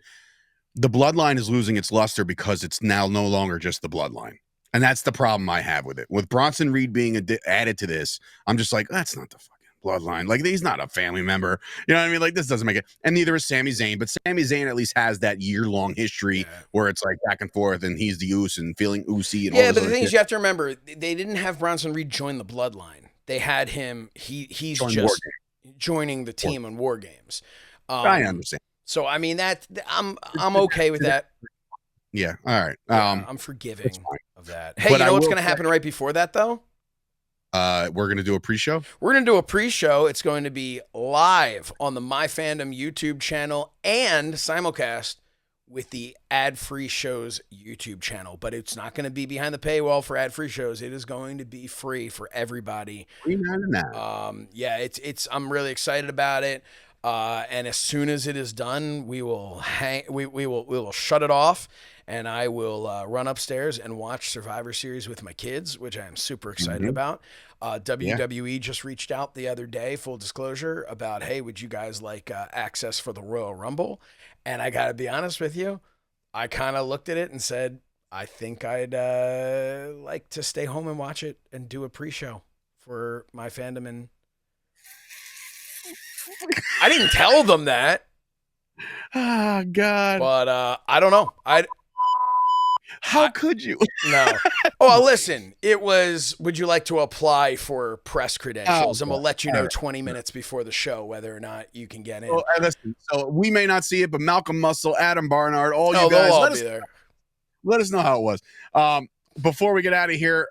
Speaker 1: The bloodline is losing its luster because it's now no longer just the bloodline. And that's the problem I have with it. With Bronson Reed being added to this, I'm just like, that's not the fucking bloodline. Like, he's not a family member. You know what I mean? Like, this doesn't make it. And neither is Sami Zayn. But Sami Zayn at least has that year-long history where it's like back and forth, and he's the Uce and feeling Uce. And
Speaker 2: yeah, but the thing is, you have to remember, they didn't have Bronson Reed join the bloodline. They had him. He's just joining the team on War Games.
Speaker 1: I understand.
Speaker 2: So I mean that I'm okay with that.
Speaker 1: Yeah. All right.
Speaker 2: I'm forgiving of that. Hey, but you know what's going to happen right before that, though?
Speaker 1: We're going to do a pre-show.
Speaker 2: We're going to do a pre-show. It's going to be live on the MyFandom YouTube channel and simulcast with the Ad-Free Shows YouTube channel. But it's not going to be behind the paywall for Ad-Free Shows. It is going to be free for everybody. Yeah, it's. I'm really excited about it. And as soon as it is done, we will we will shut it off, and I will run upstairs and watch Survivor Series with my kids, which I am super excited about. WWE just reached out the other day, full disclosure, about, hey, would you guys like access for the Royal Rumble? And I got to be honest with you, I kind of looked at it and said, I think I'd like to stay home and watch it and do a pre-show for MyFandom. And I didn't tell them that.
Speaker 1: Oh, God.
Speaker 2: But I don't know.
Speaker 1: How could you?
Speaker 2: No. Oh, listen, it was, would you like to apply for press credentials? And we'll let you know 20 minutes before the show whether or not you can get in.
Speaker 1: Well, listen, so we may not see it, but Malcolm Muscle, Adam Barnard, all you guys,
Speaker 2: they'll all be there.
Speaker 1: Let us know how it was. Before we get out of here,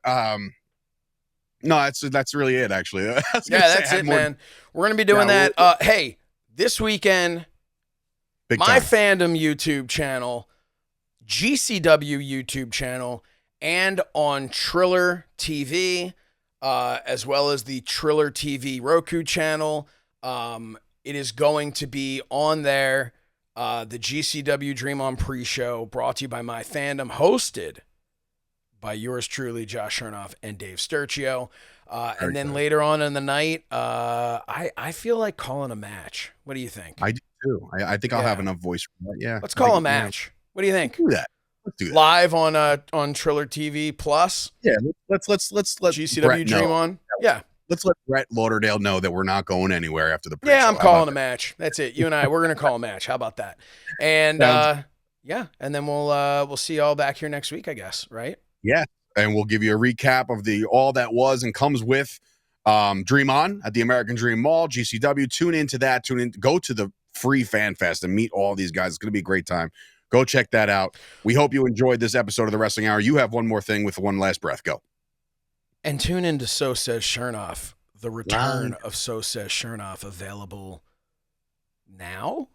Speaker 1: no, that's really it, actually.
Speaker 2: Yeah, that's it, man. We're going to be doing that. Hey, this weekend, MyFandom YouTube channel, GCW YouTube channel, and on Triller TV, as well as the Triller TV Roku channel. It is going to be on there. The GCW Dream On pre-show, brought to you by MyFandom, hosted by yours truly, Josh Shernoff and Dave Sturchio. And then later on in the night, I feel like calling a match. What do you think?
Speaker 1: I do too. I think I'll have enough voice for that. Yeah.
Speaker 2: Let's call a match. What do you think?
Speaker 1: Let's do that.
Speaker 2: Live on Triller TV Plus.
Speaker 1: Yeah. Let's
Speaker 2: GCW
Speaker 1: Brett
Speaker 2: Dream
Speaker 1: know.
Speaker 2: On. Yeah.
Speaker 1: Let's let Brett Lauderdale know that we're not going anywhere after the pre-show.
Speaker 2: Yeah, I'm calling a match. That's it. You and I, we're gonna call a match. How about that? And yeah, and then we'll see y'all back here next week, I guess, right?
Speaker 1: Yeah. And we'll give you a recap of all that was and comes with Dream On at the American Dream Mall, GCW. Tune into that. Go to the free Fan Fest and meet all these guys. It's going to be a great time. Go check that out. We hope you enjoyed this episode of The Wrestling Hour. You have one more thing with one last breath. Go.
Speaker 2: And tune into So Says Shernoff, the return of So Says Shernoff, available now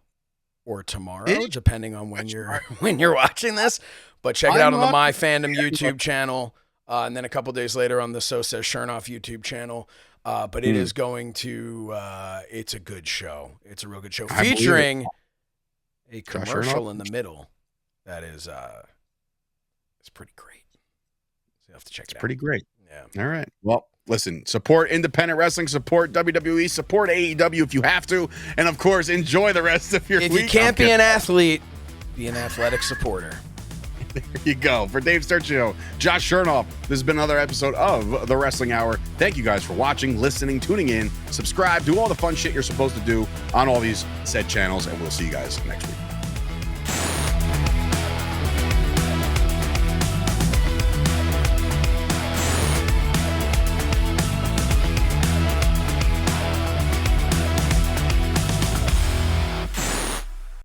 Speaker 2: or tomorrow, depending on when you're watching this. But check it out on the MyFandom YouTube channel, and then a couple days later on the So Says Shernoff YouTube channel. But it is going to, it's a good show. It's a real good show, featuring a commercial in the middle that is it's pretty great. So you have to check it out.
Speaker 1: It's pretty great.
Speaker 2: Yeah.
Speaker 1: All right. Well, listen, support independent wrestling, support WWE, support AEW if you have to, and of course, enjoy the rest of your week.
Speaker 2: If you can't be an athlete, be an athletic supporter.
Speaker 1: There you go. For Dave Sturchio, Josh Shernoff, this has been another episode of The Wrestling Hour. Thank you guys for watching, listening, tuning in, subscribe, do all the fun shit you're supposed to do on all these said channels, and we'll see you guys next week.